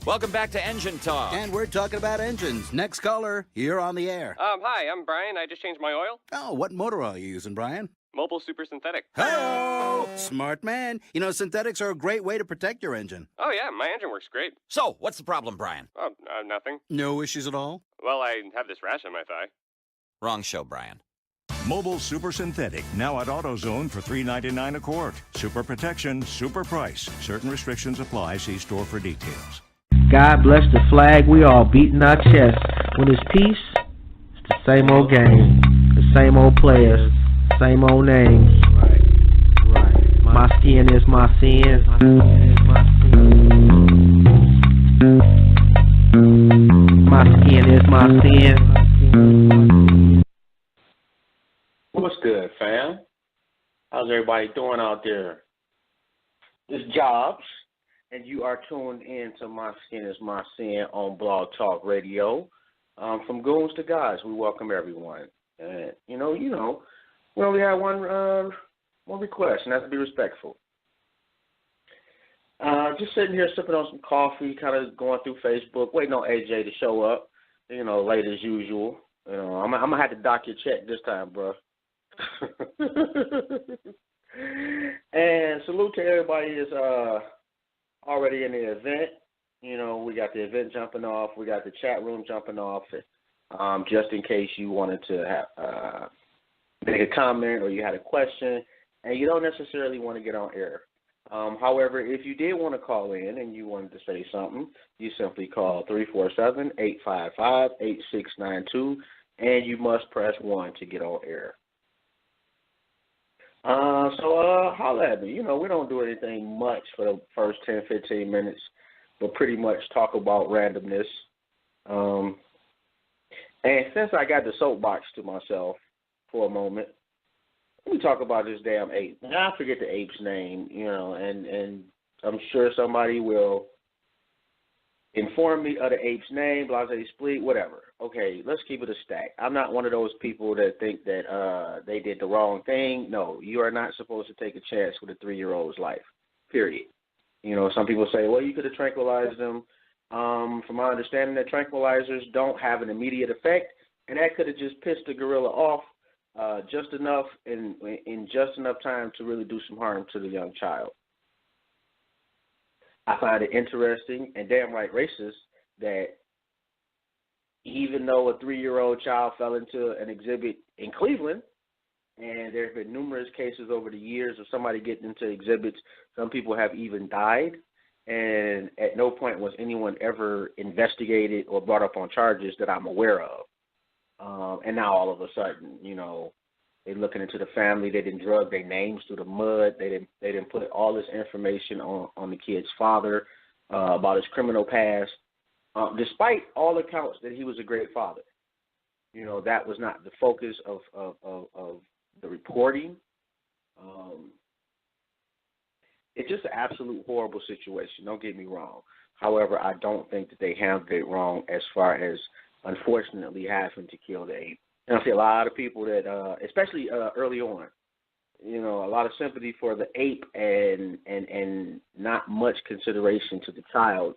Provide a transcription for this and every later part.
Welcome back to Engine Talk. And we're talking about engines. Next caller, you're on the air. Hi, I'm Brian. I just changed my oil. Oh, what motor oil are you using, Brian? Mobile Super Synthetic. Hello! Smart man. You know, synthetics are a great way to protect your engine. Oh, yeah, my engine works great. So, what's the problem, Brian? Oh, nothing. No issues at all? Well, I have this rash on my thigh. Wrong show, Brian. Mobile Super Synthetic, now at AutoZone for $3.99 a quart. Super protection, super price. Certain restrictions apply. See store for details. God bless the flag we all beating our chest. When it's peace, it's the same old game, the same old players, same old names. Right. My skin is my sin. My skin is my sin. What's good, fam? How's everybody doing out there? This Jobs, and you are tuned in to My Skin is My Sin on Blog Talk Radio. From goons to guys, we welcome everyone. And you know, we only have one request, and that's to be respectful. Just sitting here sipping on some coffee, kind of going through Facebook, waiting on AJ to show up. You know, late as usual. You know, I'm gonna have to dock your check this time, bro. And salute to everybody that's already in the event. You know, we got the event jumping off. We got the chat room jumping off. Just in case you wanted to have, make a comment or you had a question and you don't necessarily want to get on air. However, if you did want to call in and you wanted to say something, you simply call 347-855-8692 and you must press 1 to get on air. So holla at me. You know, we don't do anything much for the first 10, 15 minutes, but pretty much talk about randomness. And since I got the soapbox to myself for a moment, let me talk about this damn ape. Now, I forget the ape's name, you know, and I'm sure somebody will inform me of the ape's name, blase split, whatever. Okay, let's keep it a stack. I'm not one of those people that think that they did the wrong thing. No, you are not supposed to take a chance with a 3-year-old's life, period. You know, some people say, well, you could have tranquilized them. From my understanding, that tranquilizers don't have an immediate effect, and that could have just pissed the gorilla off just enough in just enough time to really do some harm to the young child. I find it interesting and damn right racist that even though a 3-year-old child fell into an exhibit in Cleveland, and there have been numerous cases over the years of somebody getting into exhibits, some people have even died, and at no point was anyone ever investigated or brought up on charges that I'm aware of. And now all of a sudden, you know, they're looking into the family. They didn't drug their names through the mud. They didn't put all this information on the kid's father about his criminal past. Despite all accounts that he was a great father, you know, that was not the focus of the reporting. It's just an absolute horrible situation. Don't get me wrong. However, I don't think that they handled it wrong as far as, unfortunately, having to kill the ape. And I see a lot of people that, especially early on, you know, a lot of sympathy for the ape and not much consideration to the child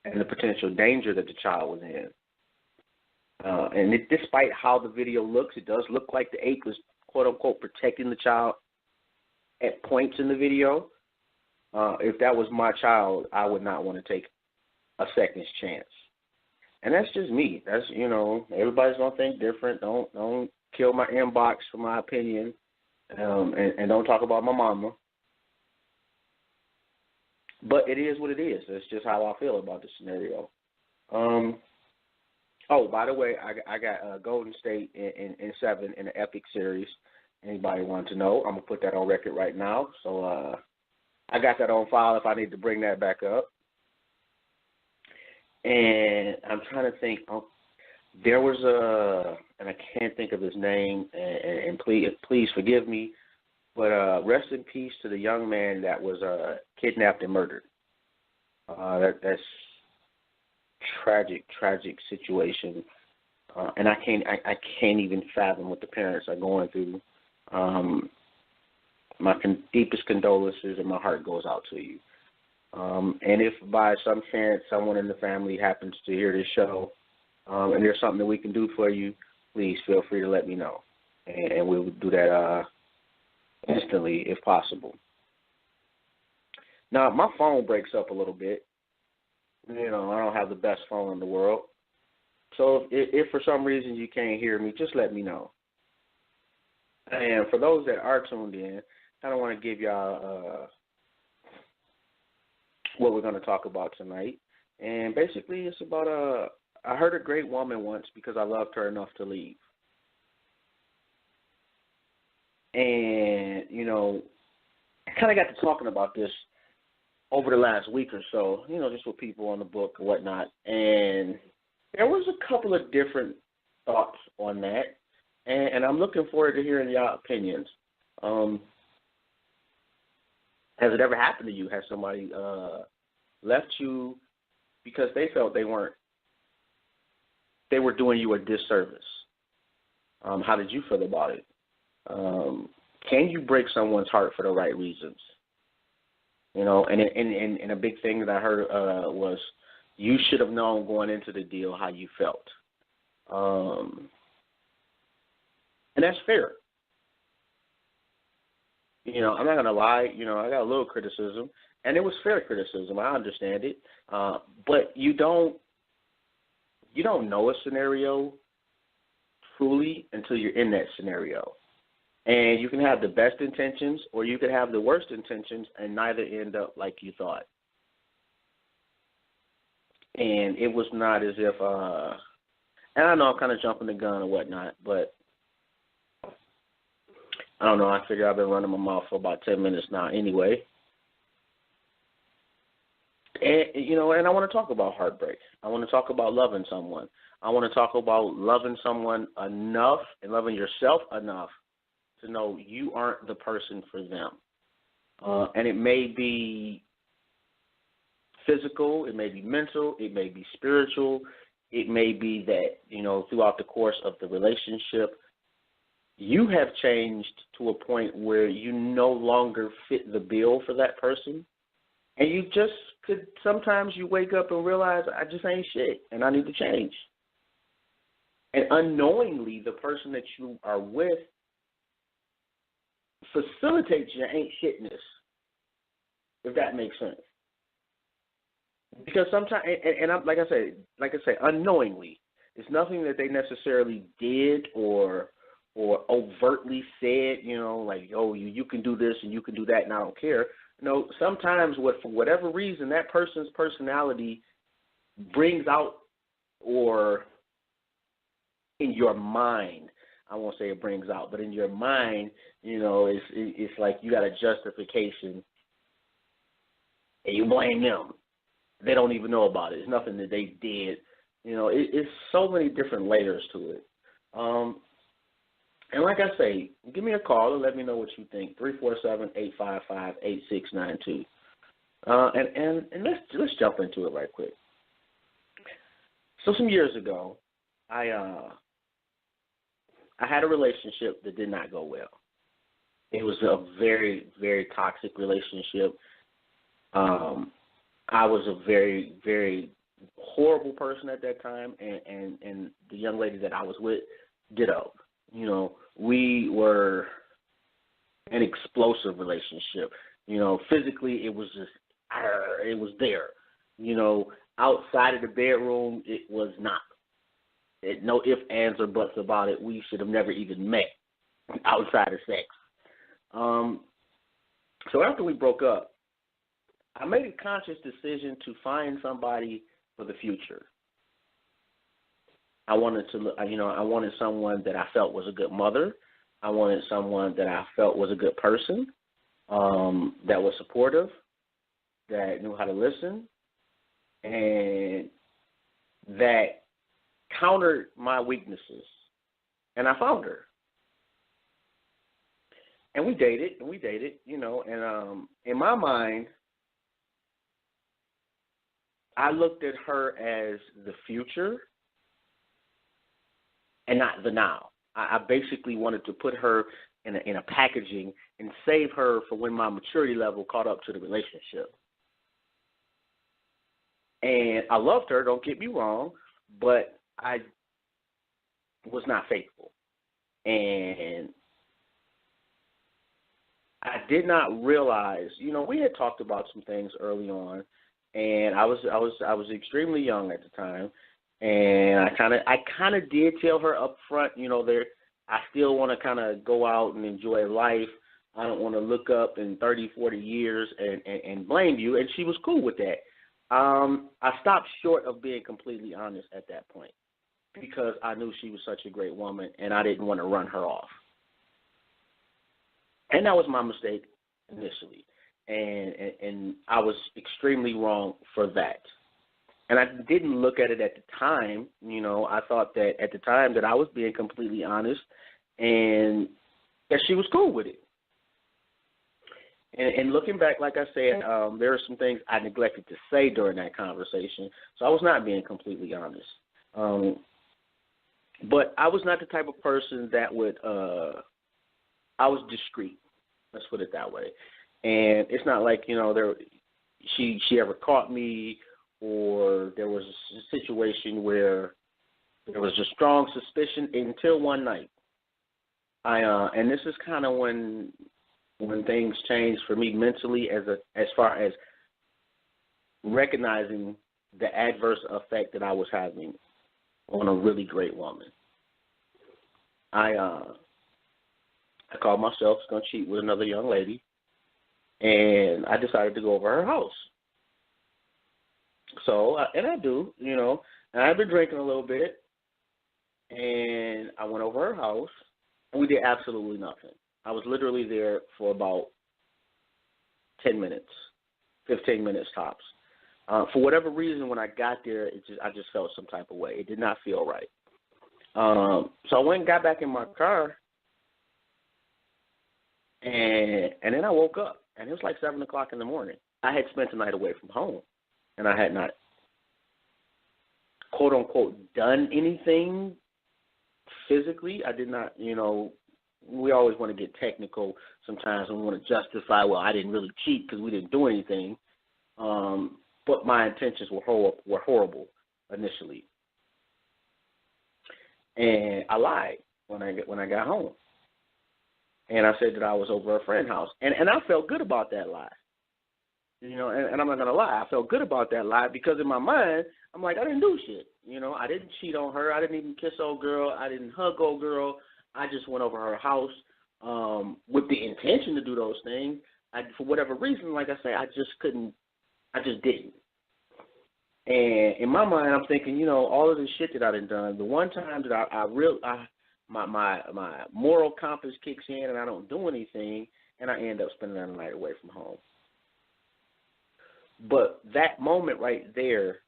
and the potential danger that the child was in. Despite how the video looks, it does look like the ape was, quote-unquote, protecting the child at points in the video. If that was my child, I would not want to take a second's chance. And that's just me. That's, you know, everybody's going to think different. Don't kill my inbox for my opinion, and don't talk about my mama. But it is what it is. That's just how I feel about the scenario. Oh, by the way, I got Golden State in 7 in the Epic series. Anybody want to know? I'm going to put that on record right now. So I got that on file if I need to bring that back up. And I'm trying to think. There was and I can't think of his name, and please forgive me, but rest in peace to the young man that was kidnapped and murdered. That's tragic situation, and I can't even fathom what the parents are going through. My deepest condolences, and my heart goes out to you. And if by some chance someone in the family happens to hear this show, and there's something that we can do for you, please feel free to let me know. And we'll do that instantly if possible. Now, my phone breaks up a little bit. You know, I don't have the best phone in the world. So if for some reason you can't hear me, just let me know. And for those that are tuned in, I don't want to give y'all what we're going to talk about tonight. And basically it's about I heard a great woman once because I loved her enough to leave. And, you know, I kind of got to talking about this over the last week or so, you know, just with people on the book and whatnot. And there was a couple of different thoughts on that. And I'm looking forward to hearing y'all opinions. Has it ever happened to you? Has somebody left you because they felt they were doing you a disservice? How did you feel about it? Can you break someone's heart for the right reasons? You know, and a big thing that I heard was you should have known going into the deal how you felt. And that's fair. You know, I'm not going to lie. You know, I got a little criticism, and it was fair criticism. I understand it. But you don't know a scenario truly until you're in that scenario. And you can have the best intentions or you could have the worst intentions and neither end up like you thought. And it was not as if, and I know I'm kind of jumping the gun or whatnot, but I don't know. I figure I've been running my mouth for about 10 minutes now anyway. And, you know, and I want to talk about heartbreak. I want to talk about loving someone. I want to talk about loving someone enough and loving yourself enough to know you aren't the person for them. And it may be physical, it may be mental, it may be spiritual, it may be that, you know, throughout the course of the relationship, you have changed to a point where you no longer fit the bill for that person. And you just could, sometimes you wake up and realize, I just ain't shit and I need to change. And unknowingly, the person that you are with facilitates your ain't shitness, if that makes sense. Because sometimes, and I'm, like I say, unknowingly, it's nothing that they necessarily did or overtly said, you know, like, oh, you can do this and you can do that and I don't care. No, sometimes for whatever reason, that person's personality brings out, or in your mind, I won't say it brings out, but in your mind, you know, it's like you got a justification and you blame them. They don't even know about it. It's nothing that they did. You know, it's so many different layers to it. And like I say, give me a call and let me know what you think. 347-855-8692. And let's jump into it right quick. So some years ago, I had a relationship that did not go well. It was a very, very toxic relationship. I was a very, very horrible person at that time, and the young lady that I was with, ditto. You know, we were an explosive relationship. You know, physically it was just, it was there. You know, outside of the bedroom, it was not. No ifs, ands, or buts about it. We should have never even met outside of sex. So after we broke up, I made a conscious decision to find somebody for the future. I wanted someone that I felt was a good mother. I wanted someone that I felt was a good person, that was supportive, that knew how to listen, and that countered my weaknesses. And I found her. And we dated, you know, and in my mind, I looked at her as the future and not the now. I basically wanted to put her in a packaging and save her for when my maturity level caught up to the relationship. And I loved her, don't get me wrong, but I was not faithful. And I did not realize, we had talked about some things early on, and I was extremely young at the time, and I kind of did tell her up front, I still want to kind of go out and enjoy life. I don't want to look up in 30, 40 years and blame you, and she was cool with that. I stopped short of being completely honest at that point because I knew she was such a great woman, and I didn't want to run her off. And that was my mistake initially, and I was extremely wrong for that. And I didn't look at it at the time. I thought that at the time that I was being completely honest and that she was cool with it. And looking back, like I said, there are some things I neglected to say during that conversation, so I was not being completely honest. But I was not the type of person that would I was discreet. Let's put it that way. And it's not like, she ever caught me or there was a situation where there was a strong suspicion until one night. And this is kind of when things changed for me mentally as far as recognizing the adverse effect that I was having on a really great woman. I called myself going to cheat with another young lady, and I decided to go over her house. So, and I do, and I've been drinking a little bit, and I went over her house, and we did absolutely nothing. I was literally there for about 10 minutes, 15 minutes tops. For whatever reason, when I got there, I just felt some type of way. It did not feel right. So I went and got back in my car, and then I woke up, and it was like 7 o'clock in the morning. I had spent the night away from home, and I had not, quote unquote, done anything physically. I did not, we always want to get technical sometimes, and we want to justify, well, I didn't really cheat because we didn't do anything. But my intentions were horrible initially. And I lied when I got home. And I said that I was over a friend's house. And I felt good about that lie. And I'm not going to lie. I felt good about that lie because in my mind, I'm like, I didn't do shit. I didn't cheat on her. I didn't even kiss old girl. I didn't hug old girl. I just went over her house with the intention to do those things. For whatever reason, like I say, I just didn't. And in my mind, I'm thinking, all of this shit that I done, the one time that my moral compass kicks in and I don't do anything, and I end up spending the night away from home. But that moment right there,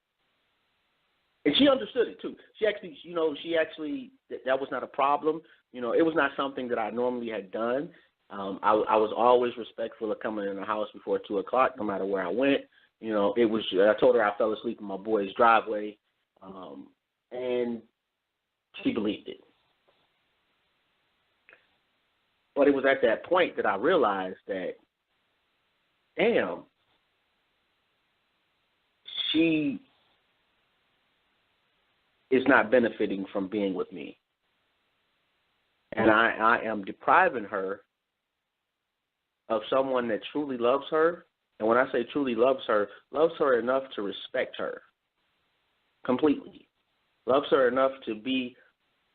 and she understood it too. She actually, that was not a problem. It was not something that I normally had done. I was always respectful of coming in the house before 2 o'clock, no matter where I went. It was. I told her I fell asleep in my boy's driveway, and she believed it. But it was at that point that I realized that, damn, she is not benefiting from being with me. And I am depriving her of someone that truly loves her. And when I say truly loves her enough to respect her completely. Loves her enough to be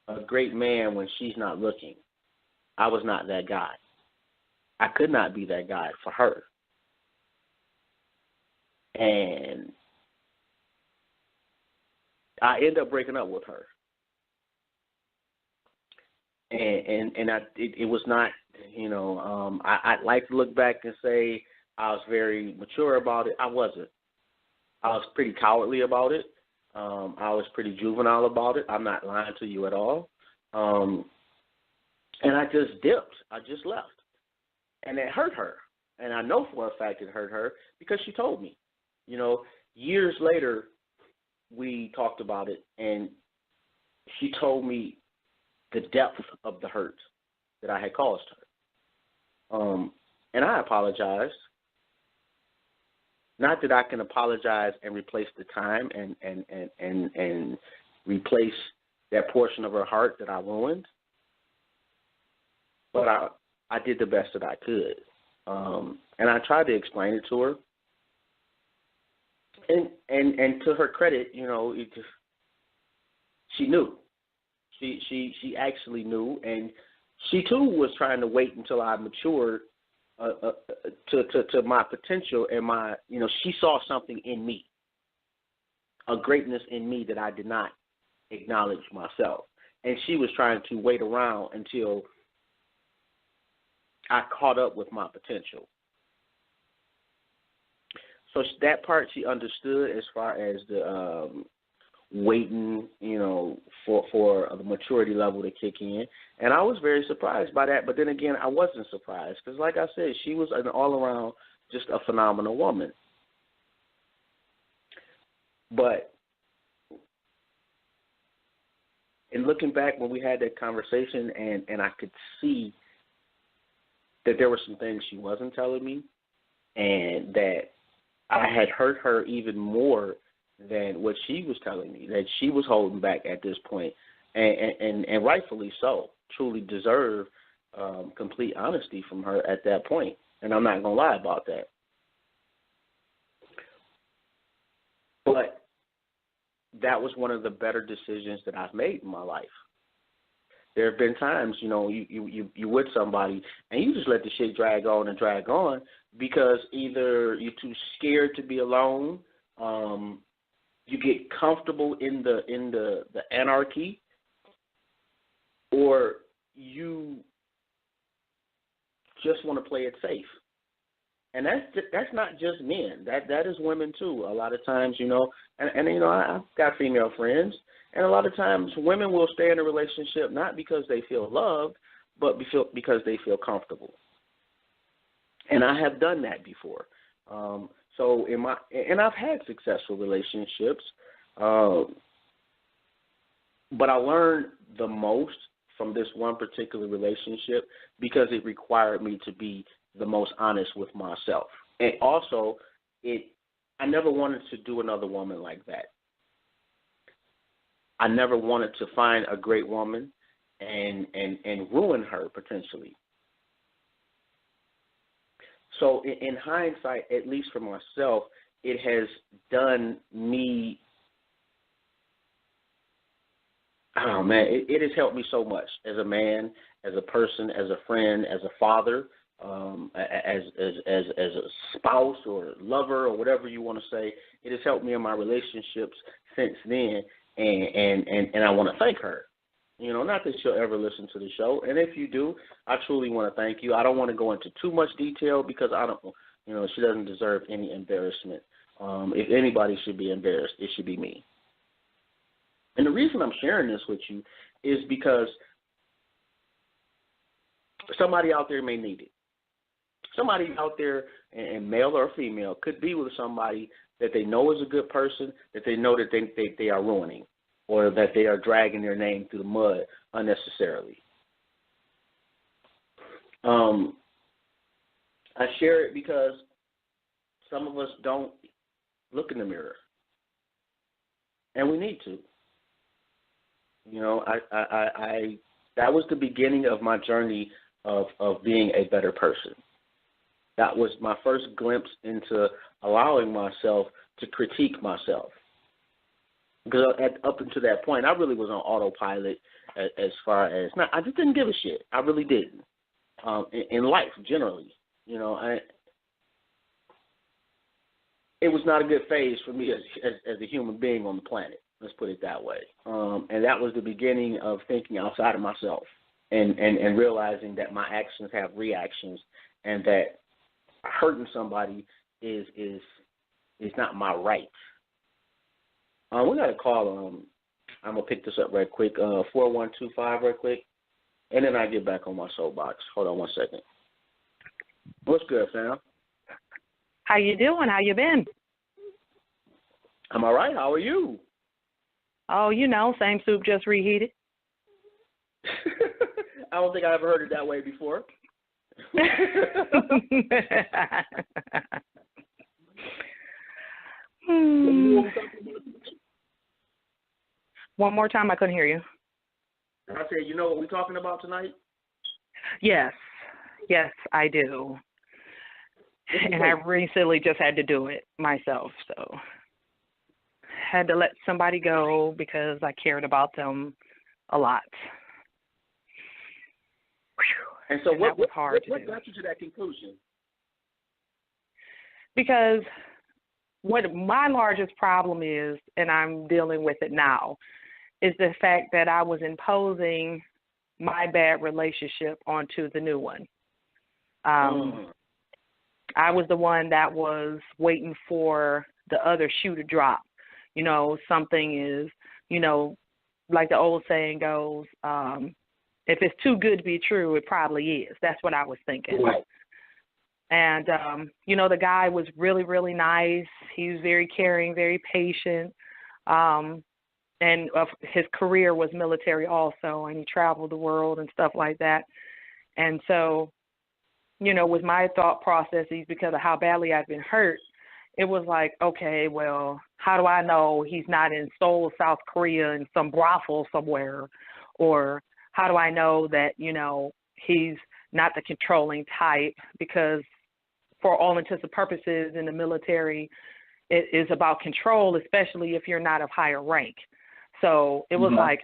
a great man when she's not looking. I was not that guy. I could not be that guy for her. And I ended up breaking up with her. And it was not, I'd like to look back and say I was very mature about it. I wasn't. I was pretty cowardly about it. I was pretty juvenile about it. I'm not lying to you at all. And I just dipped. I just left. And it hurt her. And I know for a fact it hurt her because she told me. Years later, we talked about it, and she told me the depth of the hurt that I had caused her. And I apologized. Not that I can apologize and replace the time and replace that portion of her heart that I ruined, but I did the best that I could, and I tried to explain it to her. And to her credit, she knew. She actually knew, and she too was trying to wait until I matured to my potential and my, she saw something in me, a greatness in me that I did not acknowledge myself, and she was trying to wait around until I caught up with my potential. So that part she understood as far as the waiting, for the maturity level to kick in. And I was very surprised by that. But then again, I wasn't surprised because, like I said, she was an all-around just a phenomenal woman. But in looking back when we had that conversation and I could see that there were some things she wasn't telling me and that I had hurt her even more than what she was telling me, that she was holding back at this point, and rightfully so, truly deserve complete honesty from her at that point, and I'm not going to lie about that. But that was one of the better decisions that I've made in my life. There have been times, you with somebody and you just let the shit drag on because either you're too scared to be alone, you get comfortable in the anarchy, or you just want to play it safe. And that's not just men. That is women too. A lot of times, I've got female friends, and a lot of times women will stay in a relationship not because they feel loved, but because they feel comfortable. And I have done that before. And I've had successful relationships, but I learned the most from this one particular relationship because it required me to be the most honest with myself. And also, I never wanted to do another woman like that. I never wanted to find a great woman and ruin her potentially. So in hindsight, at least for myself, it has done me, it has helped me so much as a man, as a person, as a friend, as a father, as a spouse or lover or whatever you want to say. It has helped me in my relationships since then, and I want to thank her. Not that she'll ever listen to the show, and if you do, I truly want to thank you. I don't want to go into too much detail because she doesn't deserve any embarrassment. If anybody should be embarrassed, it should be me. And the reason I'm sharing this with you is because somebody out there may need it. Somebody out there, and male or female, could be with somebody that they know is a good person, that they know that they are ruining, or that they are dragging their name through the mud unnecessarily. I share it because some of us don't look in the mirror, and we need to. That was the beginning of my journey of being a better person. That was my first glimpse into allowing myself to critique myself. Because up until that point, I really was on autopilot as far as, I just didn't give a shit. I really didn't. In life, generally, it was not a good phase for me as a human being on the planet. Let's put it that way. And that was the beginning of thinking outside of myself and realizing that my actions have reactions and that hurting somebody is not my right. We got a call. I'm going to pick this up right quick. 4125 right quick. And then I get back on my soapbox. Hold on one second. What's good, fam? How you doing? How you been? I'm all right. How are you? Oh, same soup, just reheated. I don't think I ever heard it that way before. One more time, I couldn't hear you. I said, you know what we're talking about tonight? Yes, I do. And I recently just had to do it myself, so had to let somebody go because I cared about them a lot. And so what was hard to do. got you to that conclusion? Because what my largest problem is, and I'm dealing with it now, is the fact that I was imposing my bad relationship onto the new one. I was the one that was waiting for the other shoe to drop. You know, something is, you know, like the old saying goes, if it's too good to be true, it probably is. That's what I was thinking. Right. And, you know, the guy was really, really nice. He was very caring, very patient. And his career was military also, and he traveled the world and stuff like that. And so, you know, with my thought processes, because of how badly I've been hurt, it was like, okay, well, how do I know he's not in Seoul, South Korea, in some brothel somewhere? Or how do I know that, you know, he's not the controlling type? Because for all intents and purposes in the military, it is about control, especially if you're not of higher rank. So it was like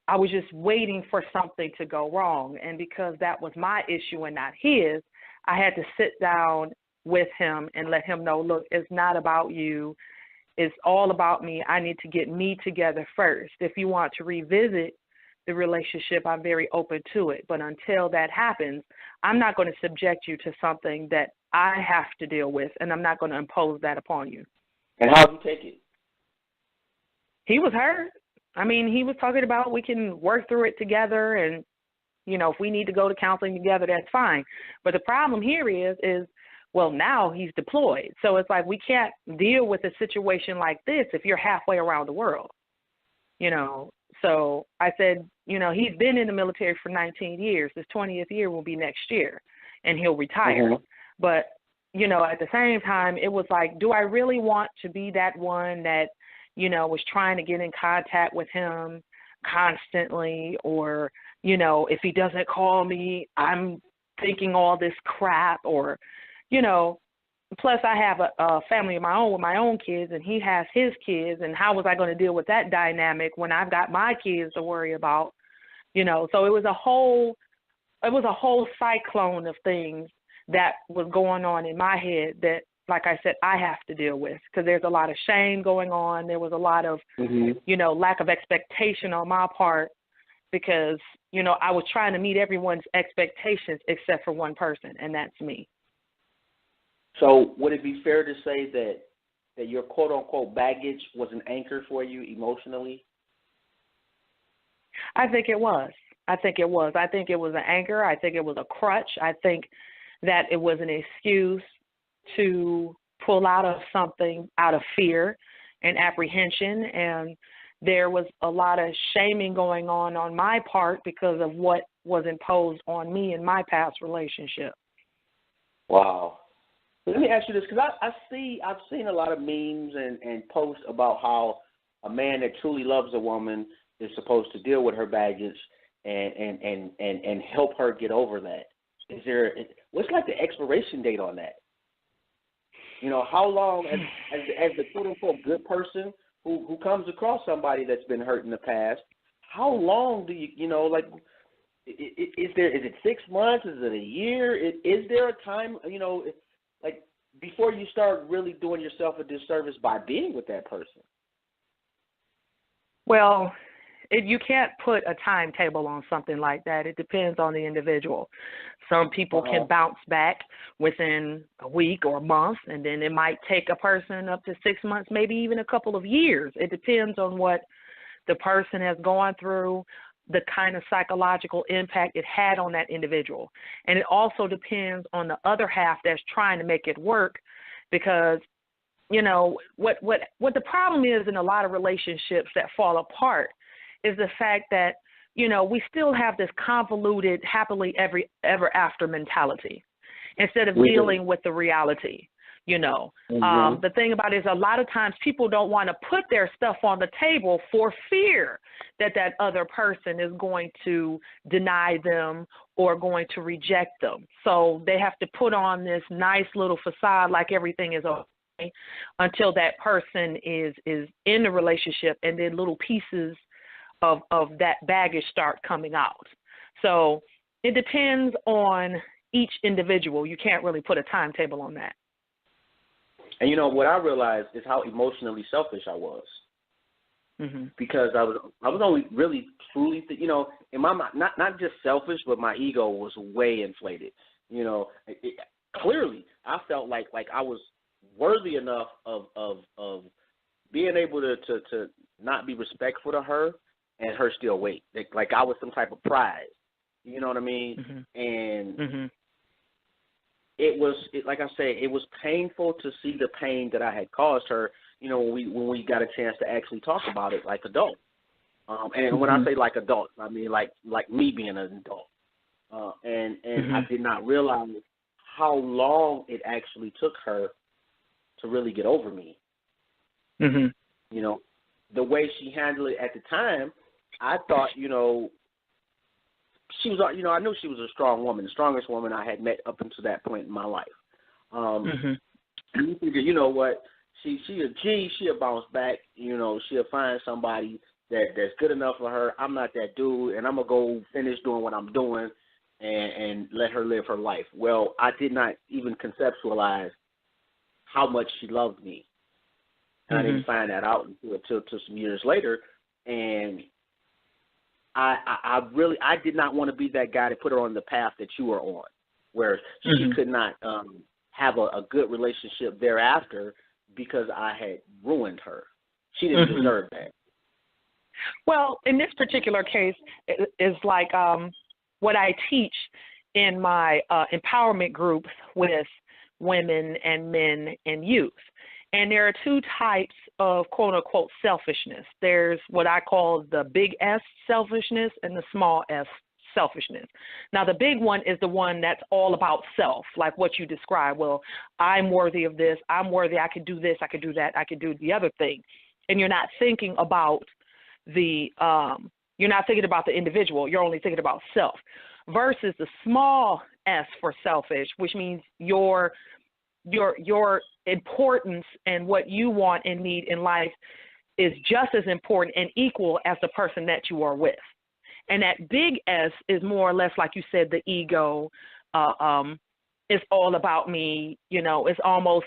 I was just waiting for something to go wrong. And because that was my issue and not his, I had to sit down with him and let him know, look, it's not about you. It's all about me. I need to get me together first. If you want to revisit the relationship, I'm very open to it. But until that happens, I'm not going to subject you to something that I have to deal with, and I'm not going to impose that upon you. And how did you take it? He was hurt. I mean, he was talking about we can work through it together, and, you know, if we need to go to counseling together, that's fine. But the problem here is well, now he's deployed. So it's like we can't deal with a situation like this if you're halfway around the world, you know. So I said, you know, he's been in the military for 19 years. His 20th year will be next year, and he'll retire. But, you know, at the same time, it was like, do I really want to be that one that, you know, was trying to get in contact with him constantly? Or, you know, if he doesn't call me, I'm thinking all this crap. Or, you know, plus I have a family of my own with my own kids, and he has his kids. And how was I going to deal with that dynamic when I've got my kids to worry about? You know, so it was a whole cyclone of things that was going on in my head that, like I said, I have to deal with, because there's a lot of shame going on. There was a lot of, you know, lack of expectation on my part, because, you know, I was trying to meet everyone's expectations except for one person, and that's me. So would it be fair to say that your quote-unquote baggage was an anchor for you emotionally? I think it was. I think it was an anchor. I think it was a crutch. I think that it was an excuse to pull out of something out of fear and apprehension. And there was a lot of shaming going on my part because of what was imposed on me in my past relationship. Wow. Let me ask you this, because I've seen a lot of memes and posts about how a man that truly loves a woman is supposed to deal with her baggage and help her get over that. What's like the expiration date on that? You know, how long, as the quote-unquote good person who comes across somebody that's been hurt in the past, how long do you know, like, is it 6 months? Is it a year? Is there a time, you know, like, before you start really doing yourself a disservice by being with that person? Well, you can't put a timetable on something like that. It depends on the individual. Some people can bounce back within a week or a month, and then it might take a person up to 6 months, maybe even a couple of years. It depends on what the person has gone through, the kind of psychological impact it had on that individual. And it also depends on the other half that's trying to make it work, because, you know, what the problem is in a lot of relationships that fall apart is the fact that, you know, we still have this convoluted happily ever after mentality instead of dealing with the reality. you know. Mm-hmm. The thing about it is a lot of times people don't want to put their stuff on the table for fear that that other person is going to deny them or going to reject them. So they have to put on this nice little facade like everything is okay until that person is in the relationship, and then little pieces of that baggage start coming out. So it depends on each individual. You can't really put a timetable on that. And, you know, what I realized is how emotionally selfish I was. Mm-hmm. Because I was only really truly, you know, in my mind, not just selfish, but my ego was way inflated. You know, clearly I felt like I was worthy enough of being able to not be respectful to her and her still wait. Like I was some type of prize. You know what I mean? Mm-hmm. And mm-hmm. like I said, it was painful to see the pain that I had caused her, you know, when we got a chance to actually talk about it like adults. And when I say like adults, I mean like me being an adult. And I did not realize how long it actually took her to really get over me. Mm-hmm. You know, the way she handled it at the time, I thought, you know, she was, you know, I knew she was a strong woman, the strongest woman I had met up until that point in my life. And you figure, you know what, she a G, she'll bounce back, you know, she'll find somebody that's good enough for her. I'm not that dude, and I'm going to go finish doing what I'm doing and let her live her life. Well, I did not even conceptualize how much she loved me. And I didn't find that out until some years later, and I did not want to be that guy to put her on the path that you were on, where she could not have a good relationship thereafter because I had ruined her. She didn't deserve that. Well, in this particular case, it's like what I teach in my empowerment groups with women and men and youth. And there are two types of quote-unquote selfishness. There's what I call the big S selfishness and the small s selfishness. Now, the big one is the one that's all about self, like what you described. Well, I'm worthy of this. I'm worthy. I could do this. I could do that. I could do the other thing. And you're not thinking about the individual. You're only thinking about self. Versus the small s for selfish, which means your importance and what you want and need in life is just as important and equal as the person that you are with. And that big S is more or less, like you said, the ego. It's all about me. You know, it's almost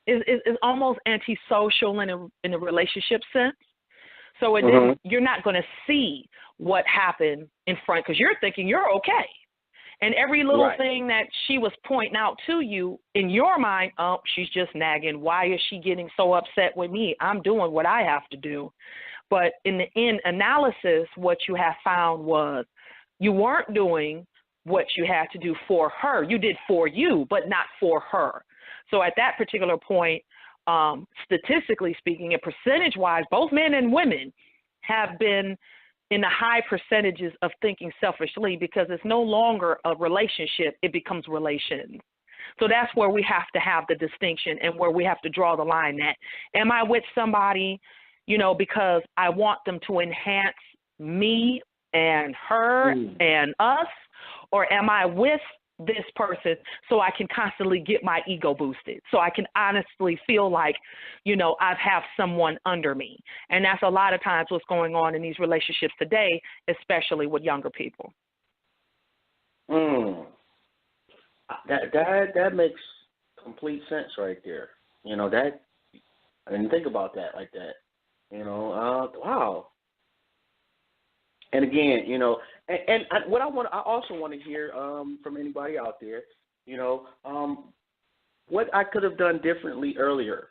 it's almost antisocial in a relationship sense. So you're not going to see what happened in front because you're thinking you're okay. And every little thing that she was pointing out to you, in your mind, oh, she's just nagging. Why is she getting so upset with me? I'm doing what I have to do. But in the end analysis, what you have found was you weren't doing what you had to do for her. You did for you, but not for her. So at that particular point, statistically speaking and percentage-wise, both men and women have been in the high percentages of thinking selfishly because it's no longer a relationship, it becomes relations. So that's where we have to have the distinction and where we have to draw the line at. Am I with somebody, you know, because I want them to enhance me and her and us, or am I with this person so I can constantly get my ego boosted, so I can honestly feel like, you know, I have someone under me? And that's a lot of times what's going on in these relationships today, especially with younger people. That makes complete sense right there. You know, that I didn't think about that like that. You know, wow. And again, you know, and I also want to hear from anybody out there, you know, what I could have done differently earlier,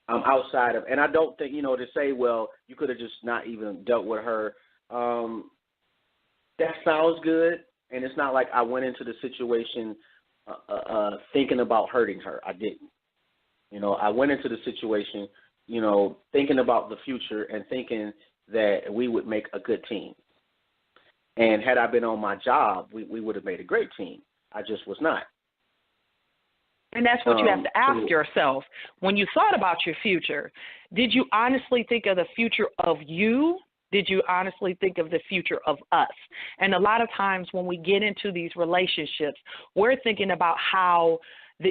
outside of, and I don't think, you know, to say, well, you could have just not even dealt with her. That sounds good, and it's not like I went into the situation thinking about hurting her. I didn't. You know, I went into the situation, you know, thinking about the future and thinking that we would make a good team. And had I been on my job, we would have made a great team. I just was not. And that's what you have to ask yourself. When you thought about your future, did you honestly think of the future of you? Did you honestly think of the future of us? And a lot of times when we get into these relationships, we're thinking about how the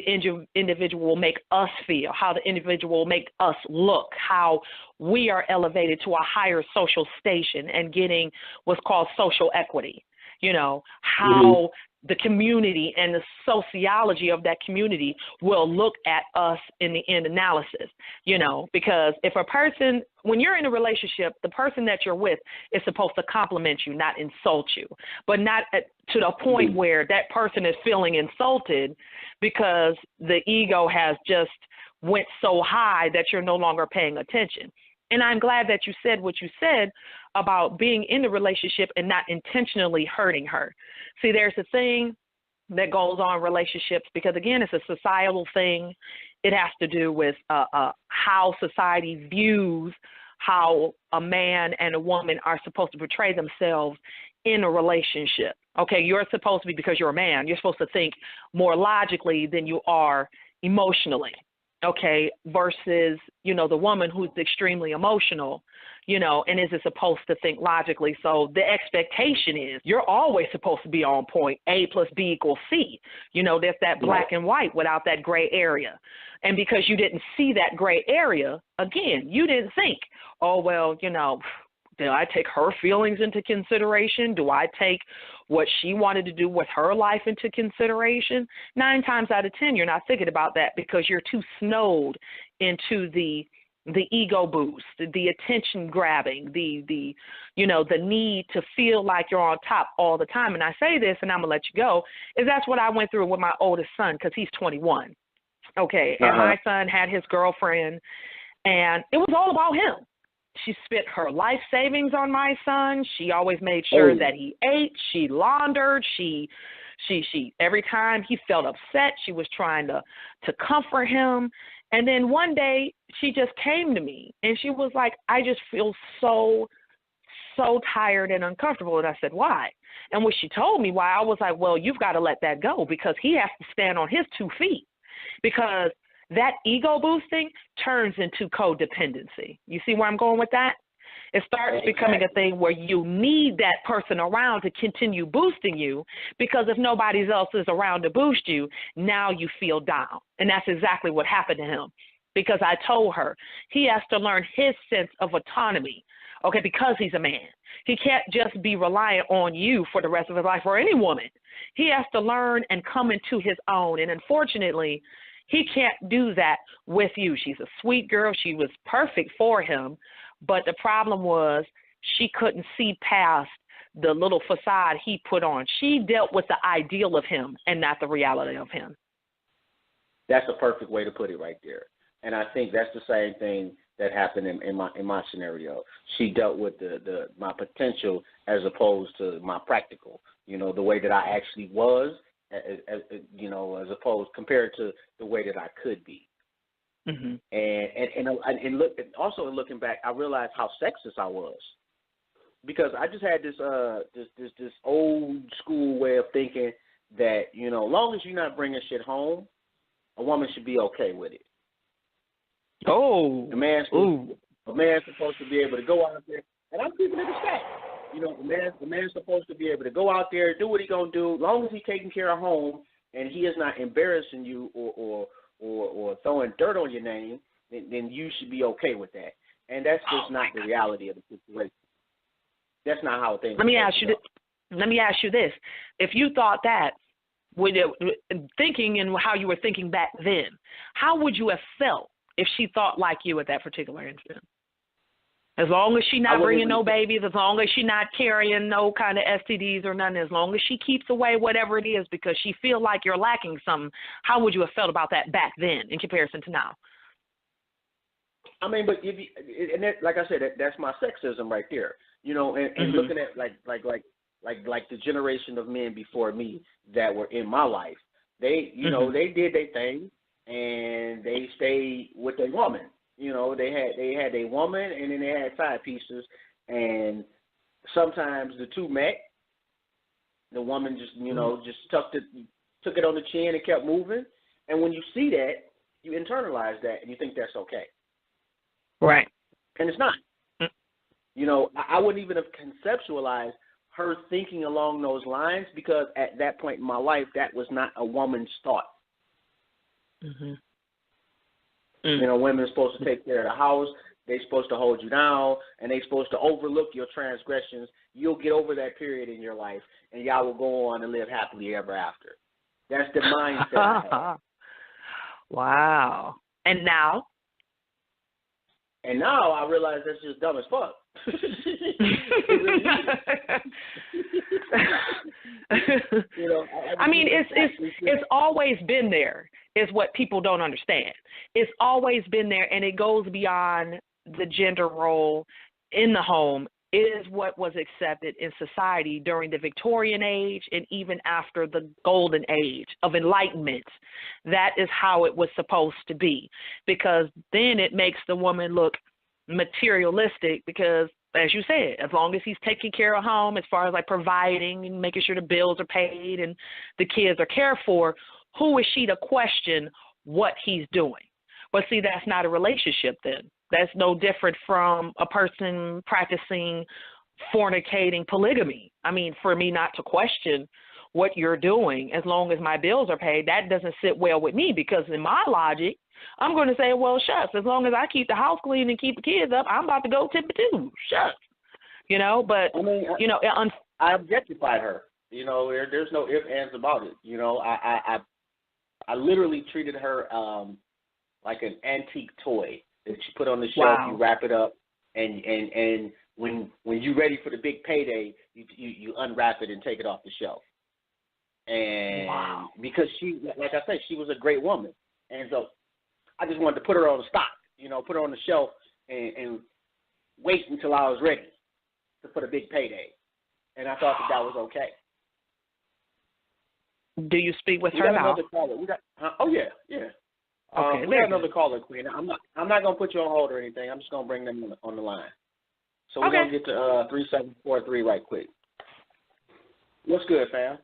individual will make us feel, how the individual will make us look, how we are elevated to a higher social station and getting what's called social equity. You know, how the community and the sociology of that community will look at us in the end analysis, you know, because if a person, when you're in a relationship, the person that you're with is supposed to compliment you, not insult you, but not to the point where that person is feeling insulted because the ego has just went so high that you're no longer paying attention. And I'm glad that you said what you said about being in the relationship and not intentionally hurting her. See, there's a thing that goes on in relationships because, again, it's a societal thing. It has to do with how society views how a man and a woman are supposed to portray themselves in a relationship. Okay, you're supposed to be, because you're a man, you're supposed to think more logically than you are emotionally. Okay, versus, you know, the woman who's extremely emotional, you know, and isn't supposed to think logically. So the expectation is you're always supposed to be on point. A plus B equals C. You know, there's that black and white without that gray area. And because you didn't see that gray area, again, you didn't think, oh, well, you know, do I take her feelings into consideration? Do I take what she wanted to do with her life into consideration? 9 times out of 10, you're not thinking about that because you're too snowed into the ego boost, the attention grabbing, the you know, the need to feel like you're on top all the time. And I say this, and I'm gonna let you go, is that's what I went through with my oldest son because he's 21. Okay, and my son had his girlfriend, and it was all about him. She spent her life savings on my son. She always made sure that he ate. She laundered. She every time he felt upset, she was trying to comfort him. And then one day she just came to me and she was like, I just feel so tired and uncomfortable. And I said, why? And when she told me why, I was like, well, you've got to let that go because he has to stand on his 2 feet because that ego boosting turns into codependency. You see where I'm going with that? It starts becoming a thing where you need that person around to continue boosting you because if nobody else is around to boost you, now you feel down. And that's exactly what happened to him because I told her he has to learn his sense of autonomy, okay, because he's a man. He can't just be reliant on you for the rest of his life or any woman. He has to learn and come into his own. And unfortunately, he can't do that with you. She's a sweet girl. She was perfect for him. But the problem was she couldn't see past the little facade he put on. She dealt with the ideal of him and not the reality of him. That's a perfect way to put it right there. And I think that's the same thing that happened in my scenario. She dealt with my potential as opposed to my practical, you know, the way that I actually was. You know, as opposed compared to the way that I could be. Mm-hmm. And look, also in looking back, I realized how sexist I was because I just had this old school way of thinking that, you know, as long as you're not bringing shit home, a woman should be okay with it. Oh, a man's supposed to be able to go out there, and I'm keeping it a stack. You know, the man's supposed to be able to go out there, do what he gonna do, as long as he's taking care of home and he is not embarrassing you or throwing dirt on your name, then you should be okay with that. And that's just not the reality of the situation. That's not how things. Let me ask you this: if you thought that, thinking and how you were thinking back then, how would you have felt if she thought like you at that particular instant? As long as she's not bringing no babies, as long as she's not carrying no kind of STDs or nothing, as long as she keeps away whatever it is because she feel like you're lacking something, how would you have felt about that back then in comparison to now? I mean, but like I said, that's my sexism right there. You know, and looking at like the generation of men before me that were in my life, they, you know, they did their thing and they stayed with their woman. You know, they had a woman and then they had side pieces, and sometimes the two met. The woman just, you know, just took it on the chin and kept moving, And when you see that, you internalize that, and you think that's okay. Right. And it's not. You know, I wouldn't even have conceptualized her thinking along those lines because at that point in my life, that was not a woman's thought. Mm-hmm. You know, women are supposed to take care of the house. They're supposed to hold you down, and they're supposed to overlook your transgressions. You'll get over that period in your life, and y'all will go on and live happily ever after. That's the mindset I have. Wow. And now? And now I realize that's just dumb as fuck. You know, I mean, it's always been there, is what people don't understand. It's always been there, and it goes beyond the gender role in the home. It is what was accepted in society during the Victorian age and even after the golden age of enlightenment. That is how it was supposed to be, because then it makes the woman look materialistic because, as you said, as long as he's taking care of home, as far as like providing and making sure the bills are paid and the kids are cared for, who is she to question what he's doing? But see, that's not a relationship then. That's no different from a person practicing fornicating polygamy. I mean, for me not to question what you're doing as long as my bills are paid, that doesn't sit well with me, because in my logic, I'm going to say, well, shucks, as long as I keep the house clean and keep the kids up, I'm about to go tippy-too. Shucks. You know, but, I mean, you know, I objectified her. You know, there's no ifs, ands about it. You know, I literally treated her like an antique toy that you put on the shelf, wow. You wrap it up, and when you're ready for the big payday, you unwrap it and take it off the shelf. And wow. because she, like I said, she was a great woman. And so I just wanted to put her on the stock, you know, put her on the shelf and wait until I was ready for the big payday. And I thought that was okay. Do you speak with We her got now? another caller. Oh, yeah. Okay, we got another caller, Queen. I'm not going to put you on hold or anything. I'm just going to bring them on the line. So we're going to get to 3743 right quick. What's good, fam?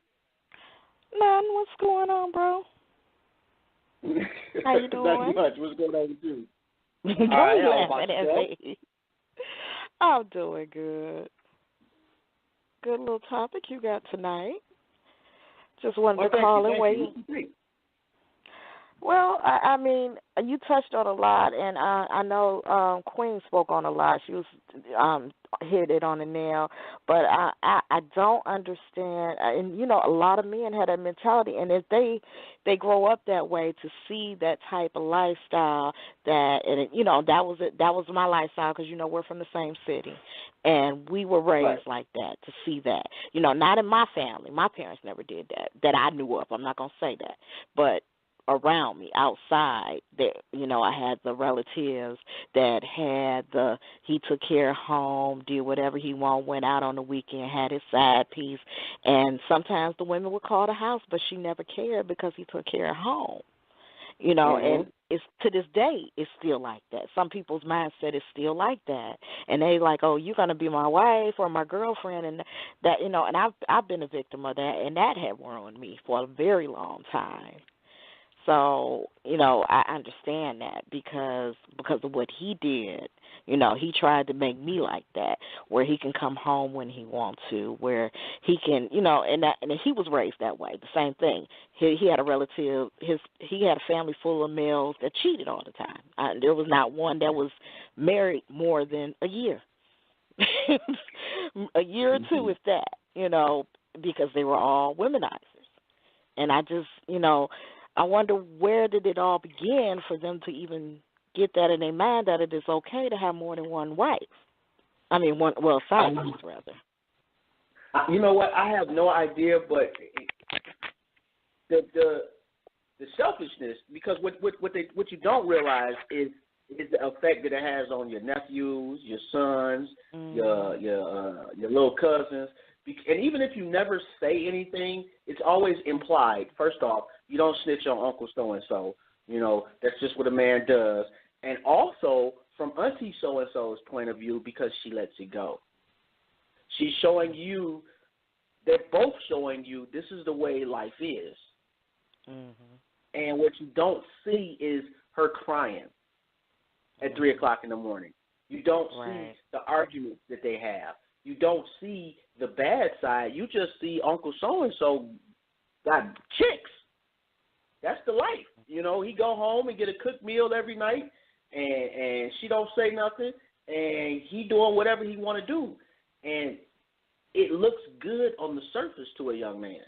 None. What's going on, bro? How you doing? Not much. What's going on with you? Don't laugh at me. I'm doing good. Good little topic you got tonight. Just wanted to call and wait. Well, I mean, you touched on a lot, and I know Queen spoke on a lot. She was hit it on the nail, but I don't understand. And you know, a lot of men had that mentality, and if they grow up that way to see that type of lifestyle, and you know, that was it. That was my lifestyle, because you know we're from the same city, and we were raised like that, to see that. You know, not in my family. My parents never did that I knew of. I'm not gonna say that, but around me, outside, that, you know, I had the relatives that had he took care of home, did whatever he wanted, went out on the weekend, had his side piece, and sometimes the women would call the house, but she never cared because he took care of home. You know, and it's to this day, it's still like that. Some people's mindset is still like that, and they like, oh, you're gonna be my wife or my girlfriend, and that, you know, and I've been a victim of that, and that had ruined me for a very long time. So, you know, I understand that because of what he did. You know, he tried to make me like that, where he can come home when he wants to, where he can, you know, and he was raised that way. The same thing. He had a relative. He had a family full of males that cheated all the time. There was not one that was married more than a year, a year or two, if that. You know, because they were all womenizers, and I just, you know, I wonder where did it all begin for them to even get that in their mind that it is okay to have more than one wife. I mean, side piece, rather. You know what? I have no idea, but the selfishness, because what you don't realize is the effect that it has on your nephews, your sons, your little cousins. And even if you never say anything, it's always implied. First off, you don't snitch on Uncle so-and-so. You know, that's just what a man does. And also, from Auntie so-and-so's point of view, because she lets it go. She's showing you, they're both showing you this is the way life is. Mm-hmm. And what you don't see is her crying at 3 o'clock in the morning. You don't see the arguments that they have. You don't see the bad side. You just see Uncle So-and-so got chicks. That's the life. You know, he go home and get a cooked meal every night, and she don't say nothing, and he doing whatever he want to do. And it looks good on the surface to a young man.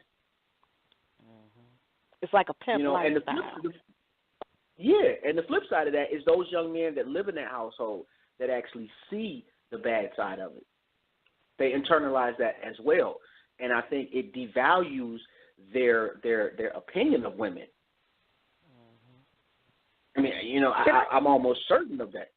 It's like a pimp lifestyle. And the flip side of that is those young men that live in that household that actually see the bad side of it. They internalize that as well, and I think it devalues their opinion of women. I mean, you know, I'm almost certain of that.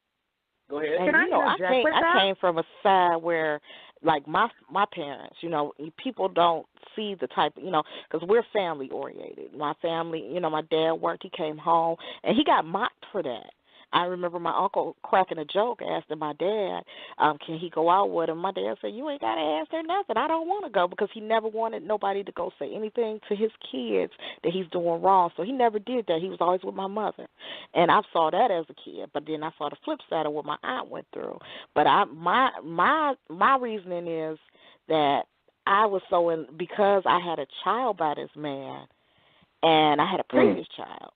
Go ahead. And, I came from a side where, like, my parents, you know, people don't see the type, you know, because we're family oriented. My family, you know, my dad worked, he came home, and he got mocked for that. I remember my uncle cracking a joke, asking my dad, can he go out with him? My dad said, you ain't got to ask her nothing. I don't want to go, because he never wanted nobody to go say anything to his kids that he's doing wrong. So he never did that. He was always with my mother. And I saw that as a kid, but then I saw the flip side of what my aunt went through. But my reasoning is that I was because I had a child by this man, and I had a previous child.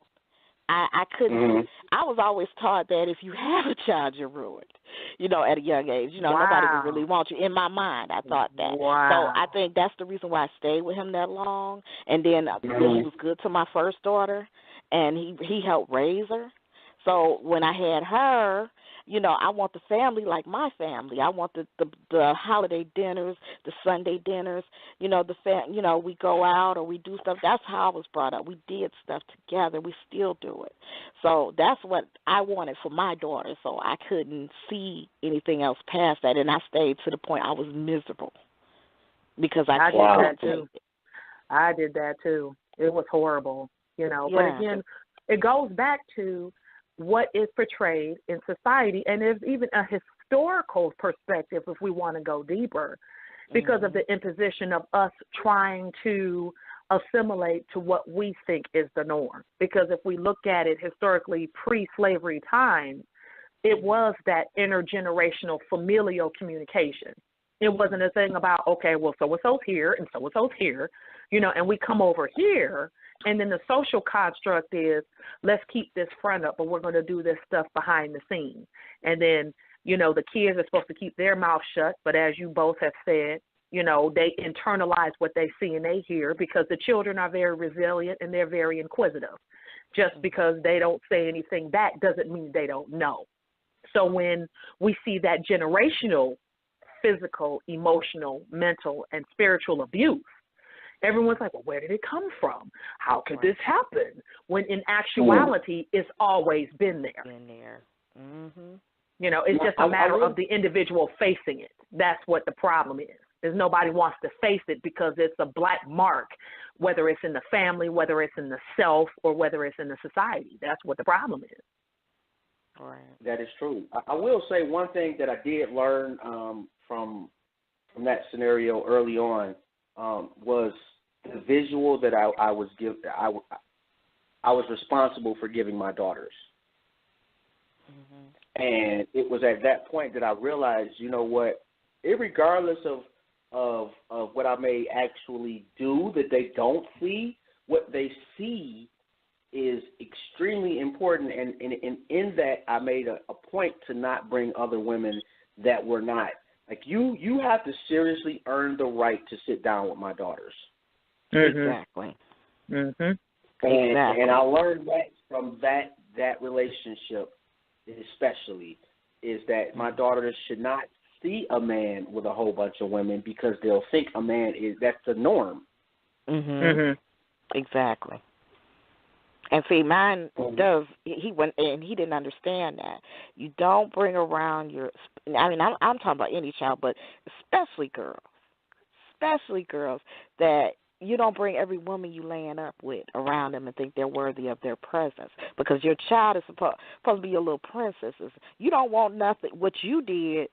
I couldn't. I was always taught that if you have a child, you're ruined. You know, at a young age. You know, nobody would really want you. In my mind, I thought that. Wow. So I think that's the reason why I stayed with him that long. And then he was good to my first daughter, and he helped raise her. So when I had her, you know, I want the family like my family. I want the holiday dinners, the Sunday dinners. You know, you know, we go out or we do stuff. That's how I was brought up. We did stuff together. We still do it. So that's what I wanted for my daughter. So I couldn't see anything else past that, and I stayed to the point I was miserable because I did that too. I did that too. It was horrible, you know. Yeah. But again, it goes back to what is portrayed in society, and there's even a historical perspective if we want to go deeper, because of the imposition of us trying to assimilate to what we think is the norm. Because if we look at it historically, pre-slavery times, it was that intergenerational familial communication. It wasn't a thing about, okay, well, so-and-so's here and so-and-so's here, you know, and we come over here, and then the social construct is, let's keep this front up, but we're going to do this stuff behind the scenes. And then, you know, the kids are supposed to keep their mouth shut, but as you both have said, you know, they internalize what they see and they hear, because the children are very resilient and they're very inquisitive. Just because they don't say anything back doesn't mean they don't know. So when we see that generational physical, emotional, mental, and spiritual abuse, everyone's like, well, where did it come from? How could this happen? When in actuality, it's always been there. You know, it's just a matter of the individual facing it. That's what the problem is nobody wants to face it because it's a black mark, whether it's in the family, whether it's in the self, or whether it's in the society. That's what the problem is. Right. That is true. I will say one thing that I did learn from that scenario early on was the visual that I was responsible for giving my daughters. And it was at that point that I realized, you know what, regardless of what I may actually do that they don't see, what they see is extremely important, and in that I made a point to not bring other women that were not. Like, you have to seriously earn the right to sit down with my daughters. Exactly. And I learned that from that relationship especially, is that my daughters should not see a man with a whole bunch of women, because they'll think a man that's the norm. Exactly. And see, mine does. He went and he didn't understand that. You don't bring around your. I mean, I'm talking about any child, but especially girls, that you don't bring every woman you laying up with around them and think they're worthy of their presence, because your child is supposed to be your little princesses. You don't want nothing what you did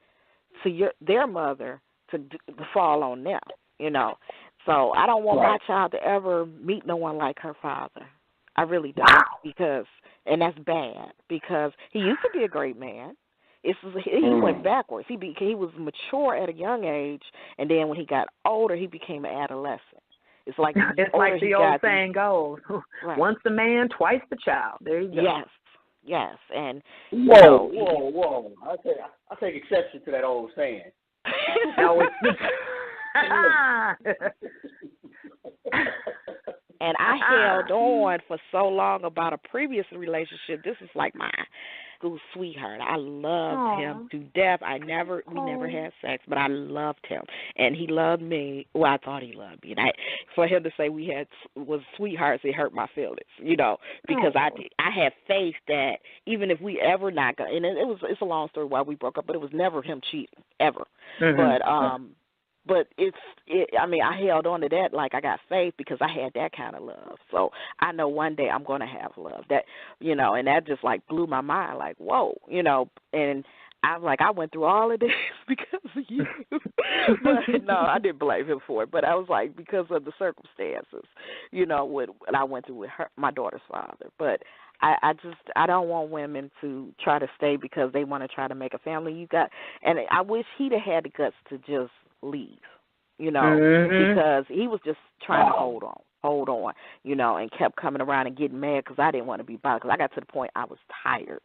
to their mother to fall on them, you know. So I don't want my child to ever meet no one like her father. I really don't. Wow. Because, and that's bad, because he used to be a great man. He went backwards. He was mature at a young age, and then when he got older, he became an adolescent. It's like the old saying goes, right. Once the man, twice the child. There you go. Yes, and whoa! I take exception to that old saying. No, and I held on for so long about a previous relationship. This is like my school sweetheart. I loved him to death. We never had sex, but I loved him, and he loved me. Well, I thought he loved me. And for him to say we was sweethearts, it hurt my feelings, because I had faith that even if we ever not go, and it's a long story why we broke up, but it was never him cheating ever. But I held on to that like I got faith because I had that kind of love. So I know one day I'm going to have love. That, and that just like blew my mind, like, whoa, and I'm like, I went through all of this because of you. But no, I didn't blame him for it. But I was like, because of the circumstances, what I went through with my daughter's father. But I don't want women to try to stay because they want to try to make a family. And I wish he'd have had the guts to just leave, because he was just trying to hold on, and kept coming around and getting mad because I didn't want to be bothered. Because I got to the point I was tired,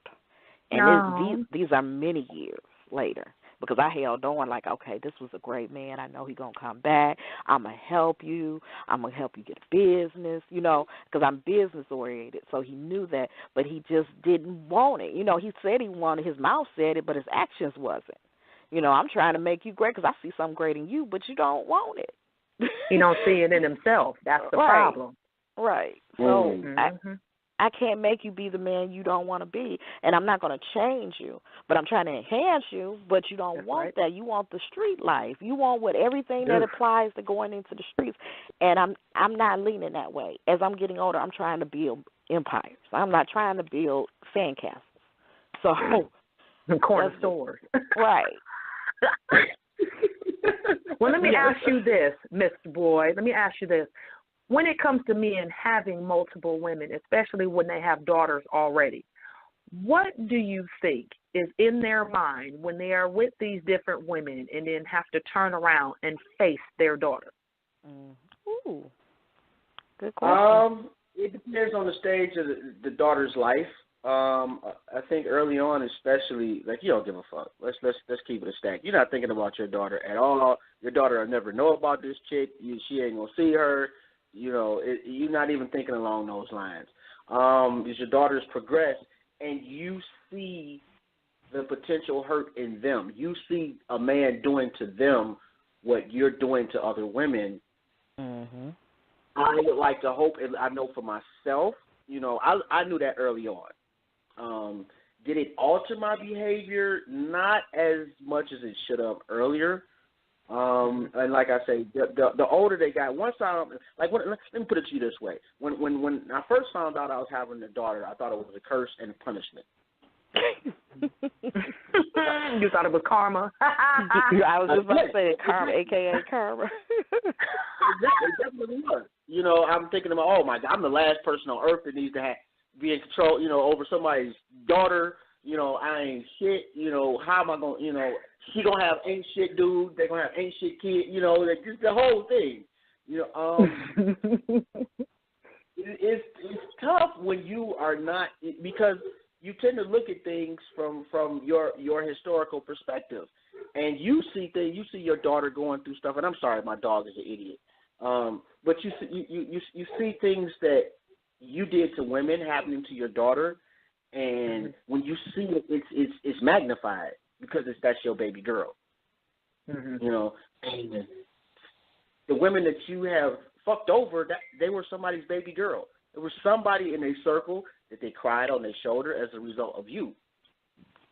and these are many years later because I held on like, okay, this was a great man. I know he's gonna come back. I'm gonna help you. I'm gonna help you get a business, because I'm business oriented. So he knew that, but he just didn't want it. He said he wanted. His mouth said it, but his actions wasn't. I'm trying to make you great because I see something great in you, but you don't want it. He don't see it in himself. That's the problem. Right. So I can't make you be the man you don't want to be, and I'm not going to change you, but I'm trying to enhance you, but you don't want that. You want the street life. You want everything that applies to going into the streets, and I'm not leaning that way. As I'm getting older, I'm trying to build empires. I'm not trying to build sandcastles. So corner stores. Right. Well, let me ask you this, Mr. Boyd. Let me ask you this. When it comes to men having multiple women, especially when they have daughters already, what do you think is in their mind when they are with these different women and then have to turn around and face their daughter? Ooh, good question. It depends on the stage of the daughter's life. I think early on, especially, like, you don't give a fuck. Let's keep it a stack. You're not thinking about your daughter at all. Your daughter will never know about this chick. She ain't gonna see her. You're not even thinking along those lines. As your daughters progress, and you see the potential hurt in them, you see a man doing to them what you're doing to other women. Mm-hmm. I would like to hope, and I know for myself, I knew that early on. Did it alter my behavior? Not as much as it should have earlier. And like I say, the older they got, once let me put it to you this way: when I first found out I was having a daughter, I thought it was a curse and a punishment. You thought it was karma? I was just about to say karma, a.k.a. karma. Exactly, it definitely was. I'm thinking about, oh my God, I'm the last person on earth that needs to be in control, over somebody's daughter. I ain't shit. How am I going to, she going to have ain't shit dude. They're going to have ain't shit kid. Just the whole thing. It's tough when you are not, because you tend to look at things from your historical perspective, and you see things. You see your daughter going through stuff, and I'm sorry, my dog is an idiot. But you see things that you did to women happening to your daughter, and when you see it, it's magnified because that's your baby girl. And the women that you have fucked over, that they were somebody's baby girl. There was somebody in a circle that they cried on their shoulder as a result of you.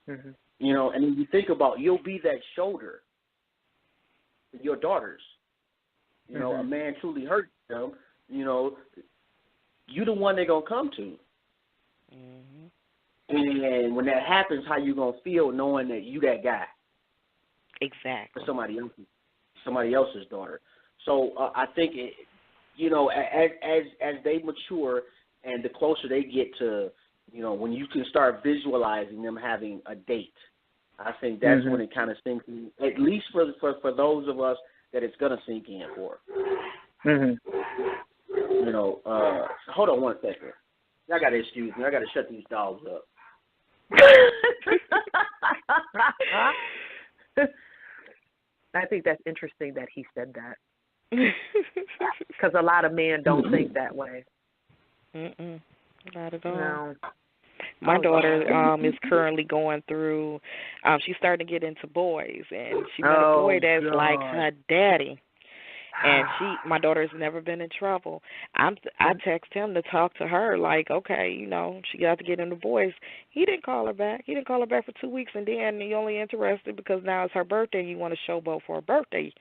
And when you think about, you'll be that shoulder to your daughters. A man truly hurt them, you the one they're going to come to. And when that happens, how you going to feel knowing that you that guy? Exactly. For somebody else's daughter. So I think, as they mature And the closer they get to, when you can start visualizing them having a date, I think that's when it kind of sinks in, at least for those of us that it's going to sink in for. Hold on one second. Y'all got to excuse me. I got to shut these dogs up. I think that's interesting that he said that. Because a lot of men don't think that way. Not at all. No. My daughter is currently going through, she's starting to get into boys, and she met a boy that's like her daddy. And my daughter's never been in trouble. I text him to talk to her, like, okay, she got to get into boys. He didn't call her back. He didn't call her back for 2 weeks, and then he only interested because now it's her birthday and you want to showboat for her birthday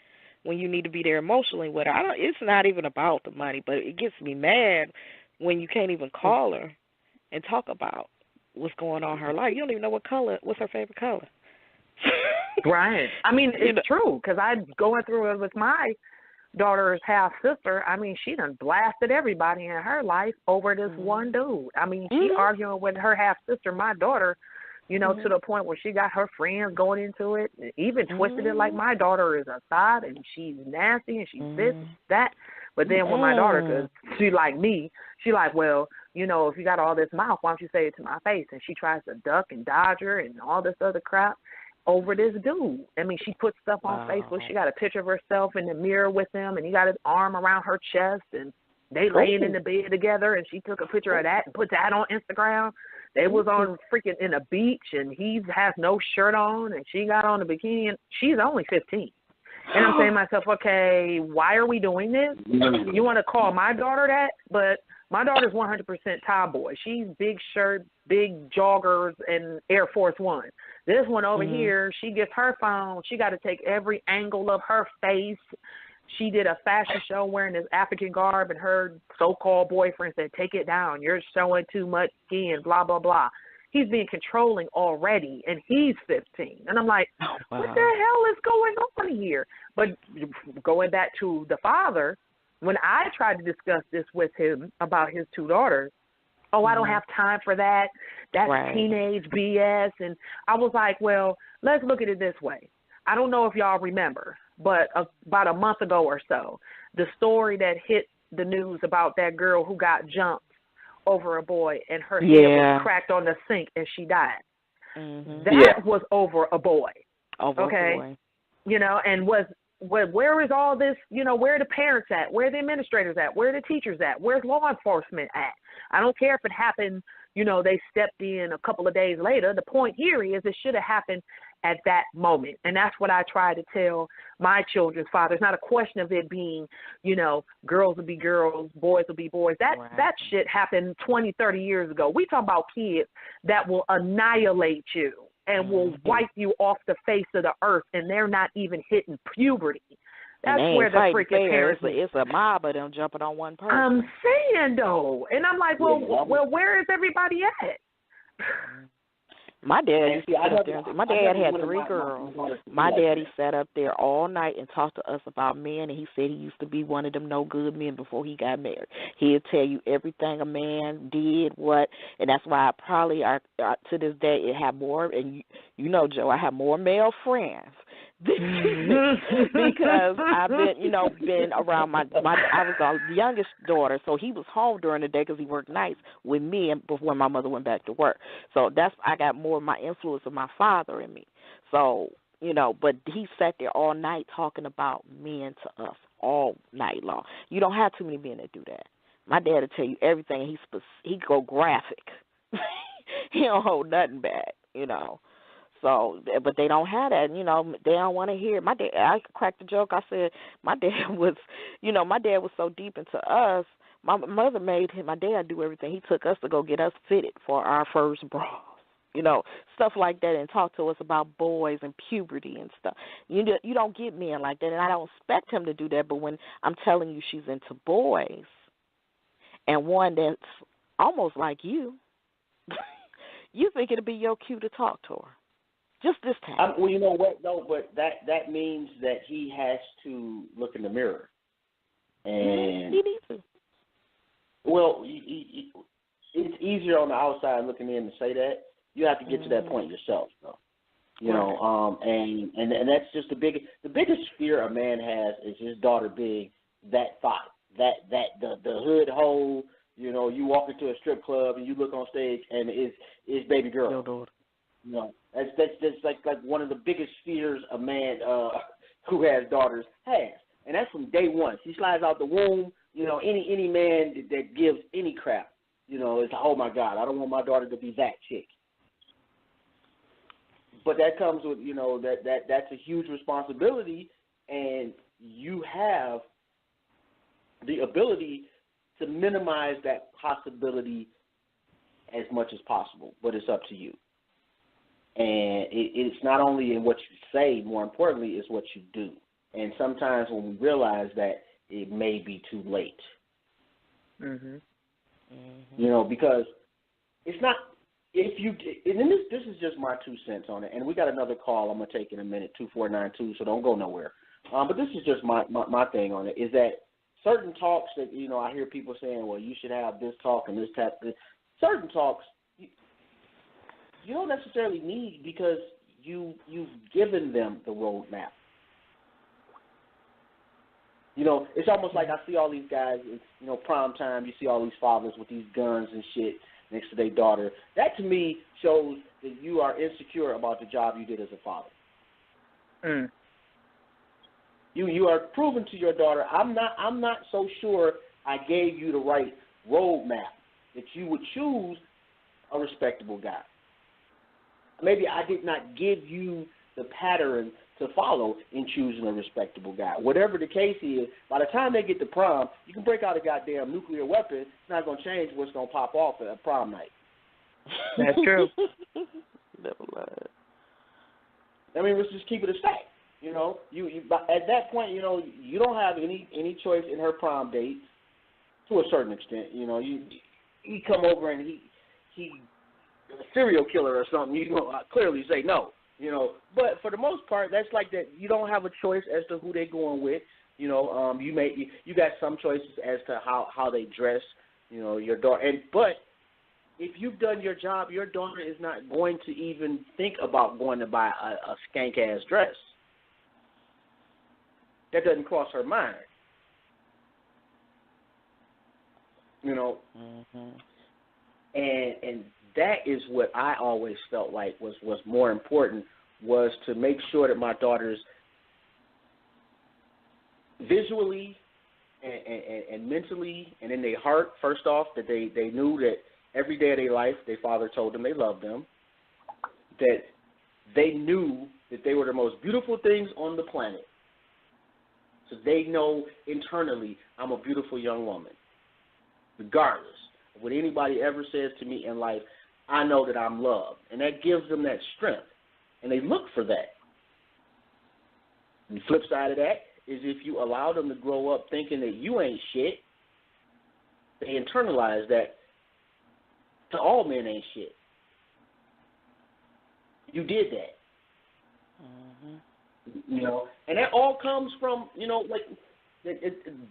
when you need to be there emotionally with her. It's not even about the money, but it gets me mad when you can't even call her and talk about what's going on in her life. You don't even know what's her favorite color. Right. I mean, it's true, because I'm going through it with my daughter's half sister. I mean, she done blasted everybody in her life over this one dude. I mean, she arguing with her half sister, my daughter, to the point where she got her friends going into it, even twisted it like my daughter is a thought and she's nasty and she's this, that. But then when my daughter, because she like me, she like, well, if you got all this mouth, why don't you say it to my face? And she tries to duck and dodge her and all this other crap over this dude. I mean, she puts stuff on Facebook. She got a picture of herself in the mirror with him, and he got his arm around her chest, and they laying in the bed together, and she took a picture of that and put that on Instagram. They was on freaking in a beach, and he has no shirt on, and she got on a bikini, and she's only 15. And I'm saying to myself, okay, why are we doing this? You want to call my daughter that? But my daughter's 100% tomboy. She's big shirt, big joggers, and Air Force One. This one over here, she gets her phone. She got to take every angle of her face. She did a fashion show wearing this African garb, and her so-called boyfriend said, take it down. You're showing too much skin, blah, blah, blah. He's being controlling already, and he's 15. And I'm like, what the hell is going on here? But going back to the father, when I tried to discuss this with him about his two daughters, I don't have time for that. That's teenage BS. And I was like, well, let's look at it this way. I don't know if y'all remember, but about a month ago or so, the story that hit the news about that girl who got jumped over a boy and her head was cracked on the sink and she died. That was over a boy. Over a boy. And where is all this, where are the parents at? Where are the administrators at? Where are the teachers at? Where's law enforcement at? I don't care if it happened, they stepped in a couple of days later. The point here is it should have happened at that moment. And that's what I try to tell my children's father. It's not a question of it being, girls will be girls, boys will be boys. That shit happened 20, 30 years ago. We talk about kids that will annihilate you and will wipe you off the face of the earth, and they're not even hitting puberty. That's where the freaking parents. It's a mob of them jumping on one person. I'm saying though, and I'm like, well, where is everybody at? My dad my dad had 3 girls. My daddy sat up there all night and talked to us about men, and he said he used to be one of them no good men before he got married. He'd tell you everything a man did, and that's why I probably to this day it have more, and Joe, I have more male friends because I've been around my I was the youngest daughter, so he was home during the day because he worked nights with me and before my mother went back to work. So I got more of my influence of my father in me. So, but he sat there all night talking about men to us all night long. You don't have too many men that do that. My dad will tell you everything. He go graphic. He don't hold nothing back, So, but they don't have that, they don't want to hear. My dad, I cracked the joke. I said, my dad was so deep into us. My mother made my dad do everything. He took us to go get us fitted for our first bras, stuff like that, and talk to us about boys and puberty and stuff. You don't get men like that, and I don't expect him to do that. But when I'm telling you she's into boys, and one that's almost like you, you think it'll be your cue to talk to her. Just this time. Well, you know what? No, but that means that he has to look in the mirror. And he needs to. Well, it's easier on the outside looking in to say that. You have to get to that point yourself, though. You know, and that's just the biggest fear a man has is his daughter being that thought, the hood hole. You know, you walk into a strip club and you look on stage and it's baby girl. Your daughter. You know, that's like one of the biggest fears a man who has daughters has, and that's from day one. She slides out the womb. You know, any man that gives any crap, you know, is like, oh my God, I don't want my daughter to be that chick. But that comes with, you know, that's a huge responsibility, and you have the ability to minimize that possibility as much as possible, but it's up to you. And it's not only in what you say, more importantly, it's what you do. And sometimes when we realize that, it may be too late. You know, because it's not. If you, and then this is just my 2 cents on it, and we got another call I'm going to take in a minute, 2492, so don't go nowhere. But this is just my thing on it, is that certain talks that, you know, I hear people saying, well, you should have this talk and this type of, certain talks you don't necessarily need because you've given them the roadmap. You know, it's almost like I see all these guys, it's, you know, prime time, you see all these fathers with these guns and shit next to their daughter. That to me shows that you are insecure about the job you did as a father. You are proving to your daughter, I'm not so sure I gave you the right roadmap that you would choose a respectable guy. Maybe I did not give you the pattern to follow in choosing a respectable guy. Whatever the case is, by the time they get to prom, you can break out a goddamn nuclear weapon. It's not going to change what's going to pop off at prom night. That's true. Never mind. I mean, let's just keep it a stack. You know, you at that point, you know, you don't have any choice in her prom date to a certain extent. You know, he come over and he a serial killer or something. You know, clearly say no. You know, but for the most part, that's like that. You don't have a choice as to who they're going with. You know, you got some choices as to how they dress. You know, your daughter, but if you've done your job, your daughter is not going to even think about going to buy a skank ass dress. That doesn't cross her mind. You know, and that is what I always felt like was more important, was to make sure that my daughters visually and mentally and in their heart, first off, that they knew that every day of their life their father told them they loved them, that they knew that they were the most beautiful things on the planet. So they know internally, I'm a beautiful young woman. Regardless of what anybody ever says to me in life, I know that I'm loved. And that gives them that strength. And they look for that. And the flip side of that is if you allow them to grow up thinking that you ain't shit, they internalize that to all men ain't shit. You did that. You know, and that all comes from, you know, like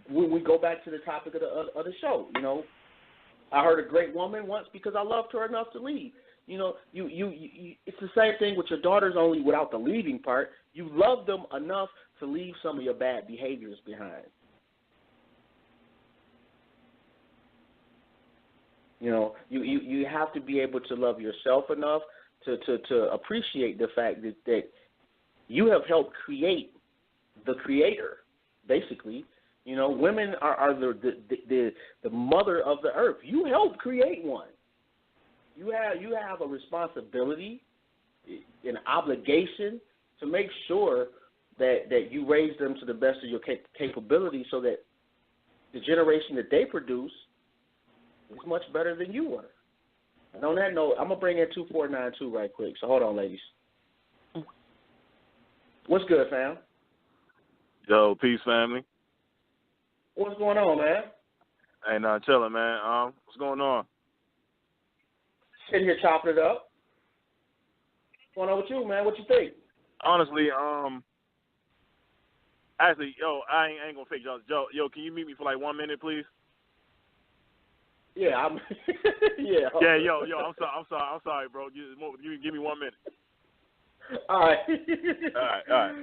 when we go back to the topic of the show. You know, I heard a great woman once because I loved her enough to leave. You know, you it's the same thing with your daughters, only without the leaving part. You love them enough to leave some of your bad behaviors behind. You know, you have to be able to love yourself enough to appreciate the fact that you have helped create the creator, basically. You know, women are the mother of the earth. You helped create one. You have a responsibility, an obligation to make sure that you raise them to the best of your capability, so that the generation that they produce is much better than you were. And on that note, I'm gonna bring in 2492 right quick. So hold on, ladies. What's good, fam? Yo, peace, family. What's going on, man? Ain't nothing chilling, man. What's going on? Sitting here chopping it up. What's going on with you, man? What you think? Honestly, actually, yo, I ain't gonna fake y'all. Yo, can you meet me for like 1 minute, please? Yeah, I'm. Yeah. Yeah, yo, I'm sorry, bro. Give me 1 minute. All right. All right.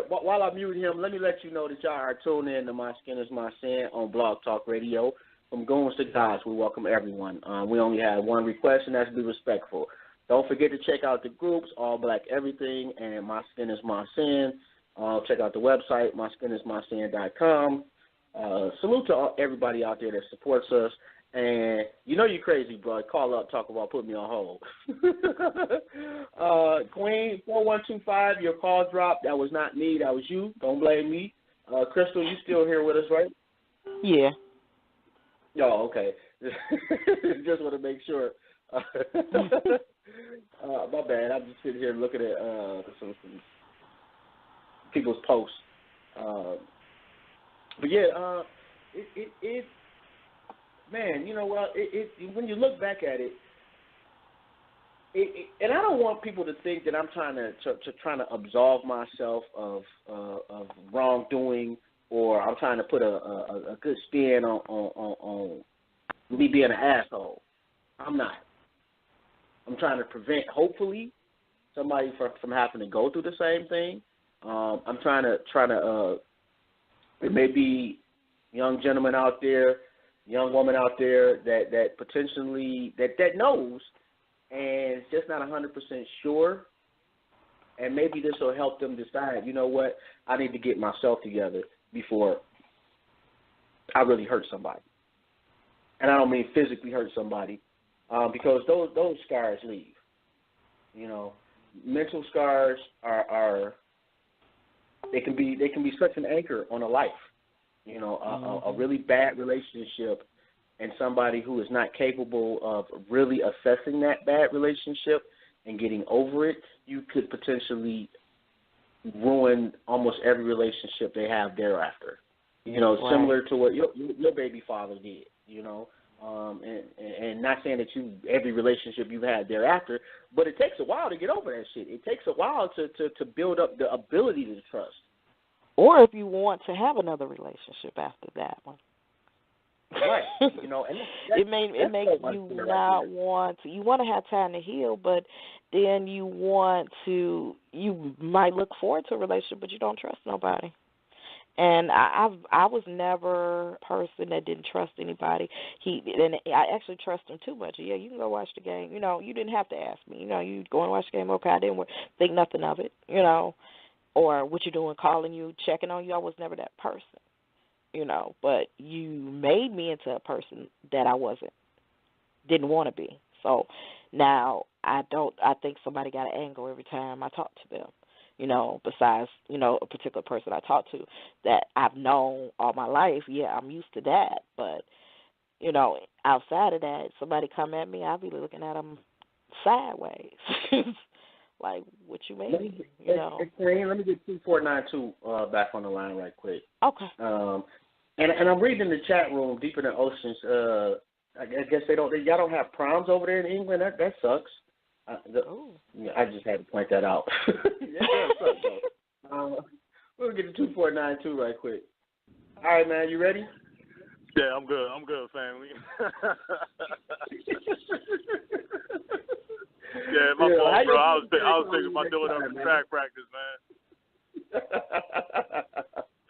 While I mute him, let me let you know that y'all are tuned in to My Skin Is My Sin on Blog Talk Radio. From Goons to Gods, we welcome everyone. We only have one request, and that's to be respectful. Don't forget to check out the groups, All Black Everything and My Skin Is My Sin. Check out the website, myskinismysin.com. Salute to everybody out there that supports us. And you know you're crazy, bro. Call up, talk about putting me on hold. Queen, 4125, your call dropped. That was not me. That was you. Don't blame me. Crystal, you still here with us, right? Yeah. Oh, okay. Just want to make sure. My bad. I'm just sitting here looking at some people's posts. But yeah, it man, you know what? When you look back at it, and I don't want people to think that I'm trying to absolve myself of wrongdoing, or I'm trying to put a good spin on me being an asshole. I'm not. I'm trying to prevent, hopefully, somebody from having to go through the same thing. I'm trying to there may be young gentlemen out there, young woman out there that potentially that knows and is just not 100% sure, and maybe this will help them decide, you know what, I need to get myself together before I really hurt somebody. And I don't mean physically hurt somebody, because those scars leave. You know, mental scars are they can be such an anchor on a life. You know, a really bad relationship and somebody who is not capable of really assessing that bad relationship and getting over it, you could potentially ruin almost every relationship they have thereafter. You know, right. Similar to what your baby father did, you know. And not saying that every relationship you've had thereafter, but it takes a while to get over that shit. It takes a while to build up the ability to trust. Or if you want to have another relationship after that one. Right. You know, and it makes you not want to. You want to have time to heal, but then you might look forward to a relationship, but you don't trust nobody. And I was never a person that didn't trust anybody. And I actually trust him too much. Yeah, you can go watch the game. You know, you didn't have to ask me. You know, you go and watch the game. Okay, I didn't think nothing of it. You know, or what you doing, calling you, checking on you. I was never that person. You know, but you made me into a person that I didn't want to be. So now I think somebody got an angle every time I talk to them. You know, besides, you know, a particular person I talk to that I've known all my life, yeah, I'm used to that. But, you know, outside of that, somebody come at me, I'll be looking at them sideways. Like, what you mean? You know. Let me get 2492 back on the line right quick. Okay. And I'm reading in the chat room, Deeper Than Oceans, I guess y'all don't have proms over there in England. That sucks. I just had to point that out. We'll get to 2492 right quick. All right, man, you ready? Yeah, I'm good, family. Yeah, my fault, bro. I was thinking about doing up in track practice, man.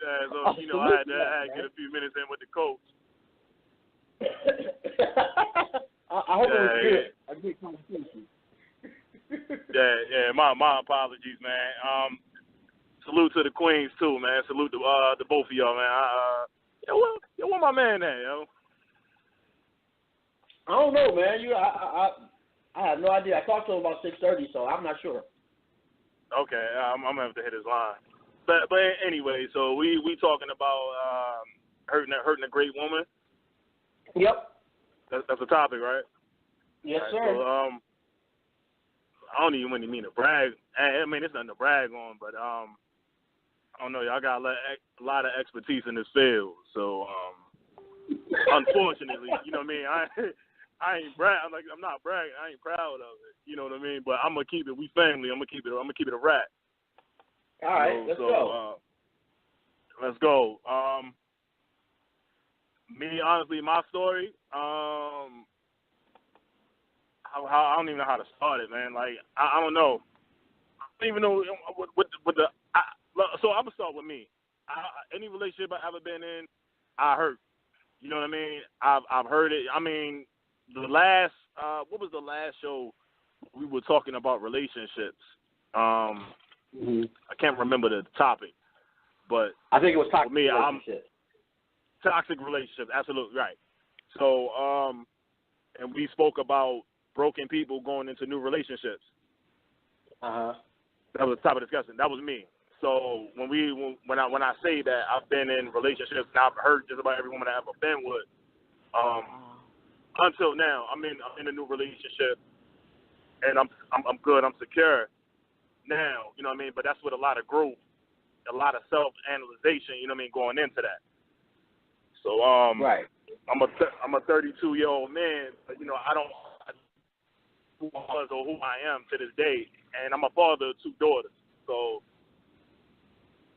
Yeah, so you know, I had to get a few minutes in with the coach. I hope it was good. A good conversation. Yeah. My apologies, man. Salute to the Queens too, man. Salute to both of y'all, man. Yo, where my man at, yo? I don't know, man. I have no idea. I talked to him about 6:30, so I'm not sure. Okay, I'm gonna have to hit his line. But anyway, so we talking about hurting a great woman. Yep. That's the topic, right? Yes, right, sir. So, I don't even really mean to brag. I mean, it's nothing to brag on, but I don't know. Y'all got a lot of expertise in this field, so unfortunately, you know what I mean. I ain't brag. I'm not bragging. I ain't proud of it. You know what I mean. But I'm gonna keep it. We family. I'm gonna keep it a rat. All right, let's go. Let's go. Me, honestly, my story, I don't even know how to start it, man. Like, I don't know. I don't even know what the. So I'm gonna start with me. Any relationship I ever been in, I hurt. You know what I mean? I've heard it. I mean, the last what was the last show we were talking about relationships? I can't remember the topic, but I think it was toxic me, relationships. Toxic relationships, absolutely right. So, and we spoke about broken people going into new relationships. That was the topic of discussion. That was me. So when I say that I've been in relationships and I've heard just about every woman I've ever been with, until now, I'm in a new relationship, and I'm good. I'm secure now. You know what I mean? But that's with a lot of growth, a lot of self-analyzation. You know what I mean? Going into that. So right. I'm a 32-year-old man, but you know I don't who I was or who I am to this day, and I'm a father of 2 daughters. So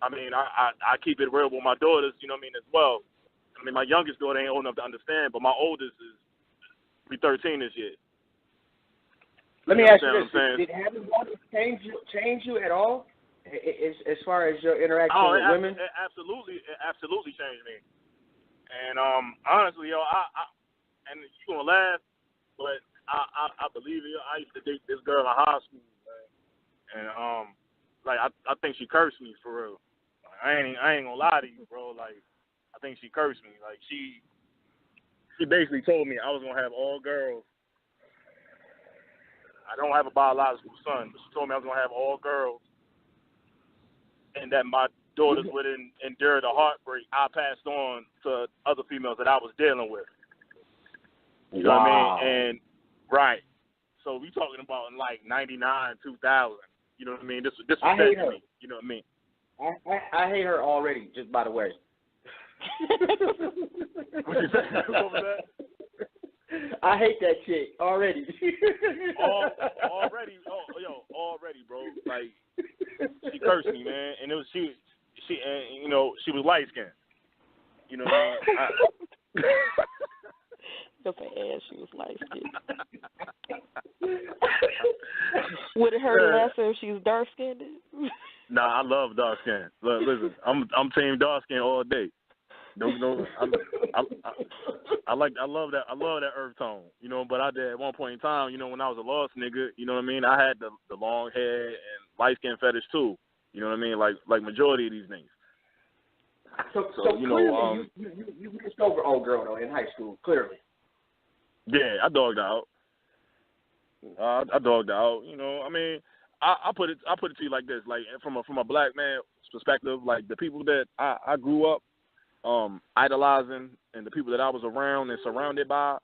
I mean I keep it real with my daughters. You know what I mean as well. I mean my youngest daughter ain't old enough to understand, but my oldest is be 13 this year. Let me ask you this: did having daughters change you at all, as far as your interaction with women? It absolutely changed me. And honestly, yo, I and you gonna laugh, but I believe it. I used to date this girl in high school, man. And like I think she cursed me for real. Like, I ain't gonna lie to you, bro. Like I think she cursed me. Like she basically told me I was gonna have all girls. I don't have a biological son, but she told me I was gonna have all girls, and that my daughters would endure the heartbreak I passed on to other females that I was dealing with. You know what I mean? And right. So we talking about in like 99, 2000. You know what I mean? This was I hate her. Me. You know what I mean? I hate her already, just by the way. What you say? What was that? I hate that chick already. Already, bro. Like she cursed me, man, and it was she, and you know, she was light skinned. You know what I mean? If her ass, she was light skinned. Would it hurt less if she was dark skinned? Nah, I love dark skin. Look, listen, I'm team dark skin all day. No, I love that earth tone, you know. But I did at one point in time, you know, when I was a lost nigga, you know what I mean. I had the long hair and light skin fetish too, you know what I mean. Like majority of these niggas. So you clearly know, you missed over old girl though in high school. Clearly. Yeah, I dogged out. I dogged out. You know, I mean, I put it to you like this, like from a black man's perspective, like the people that I grew up idolizing and the people that I was around and surrounded by,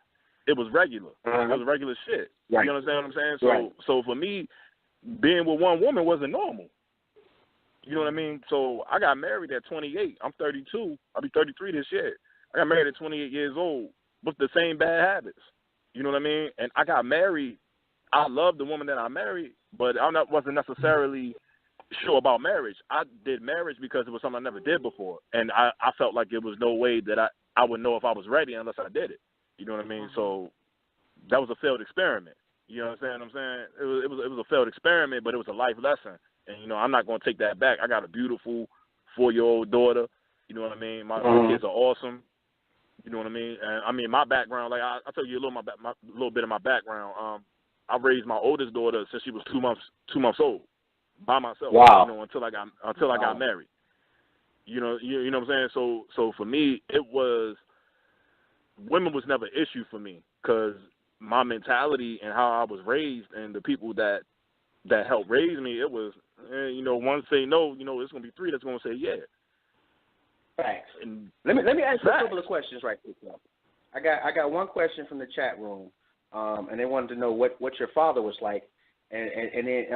it was regular. It was regular shit. Right. You understand what I'm saying? So for me, being with one woman wasn't normal. You know what I mean? So I got married at 28. I'm 32. I'll be 33 this year. I got married at 28 years old with the same bad habits. You know what I mean? And I got married. I loved the woman that I married, but wasn't necessarily sure about marriage. I did marriage because it was something I never did before, and I felt like it was no way that I would know if I was ready unless I did it. You know what I mean? So that was a failed experiment. You understand what I'm saying? It was a failed experiment, but it was a life lesson. And you know, I'm not going to take that back. I got a beautiful 4-year-old daughter. You know what I mean? My kids are awesome. You know what I mean? And I mean, my background, like I'll tell you a little bit of my background. I raised my oldest daughter since she was 2 months old by myself. Wow. You know, until I got married. You know what I'm saying? So for me, women was never an issue for me because my mentality and how I was raised and the people that helped raise me, it was, you know, one say no, you know, it's gonna be 3 that's gonna say yeah. Facts. And let me ask you a couple of questions right quick. I got one question from the chat room, and they wanted to know what your father was like, and then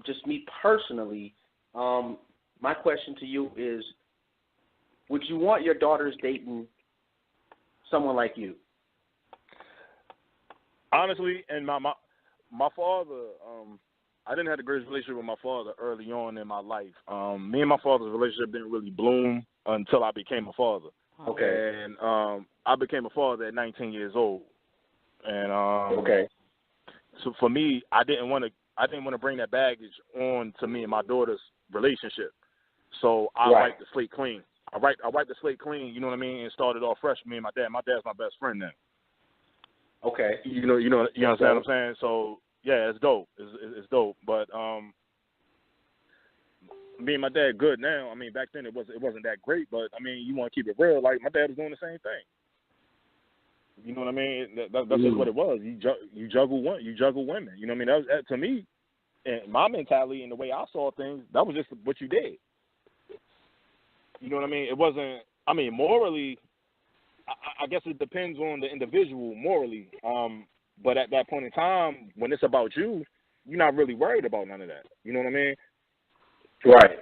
just me personally, my question to you is, would you want your daughters dating someone like you? Honestly, and my father, I didn't have the greatest relationship with my father early on in my life. Me and my father's relationship didn't really bloom until I became a father. Okay. And I became a father at 19 years old. And okay. So for me, I didn't want to bring that baggage on to me and my daughter's relationship. So I wiped the slate clean. I wiped the slate clean, you know what I mean, and started off fresh. Me and my dad. My dad's my best friend now. Okay. You understand what I'm saying? So yeah, it's dope. It's dope. But me and my dad good now. I mean, back then it wasn't that great, but I mean, you want to keep it real. Like my dad was doing the same thing. You know what I mean? That's just what it was. You juggle women. You know what I mean? That to me, and my mentality and the way I saw things, that was just what you did. You know what I mean? It wasn't. I mean, morally, I guess it depends on the individual morally. But at that point in time, when it's about you, you're not really worried about none of that. You know what I mean? Right.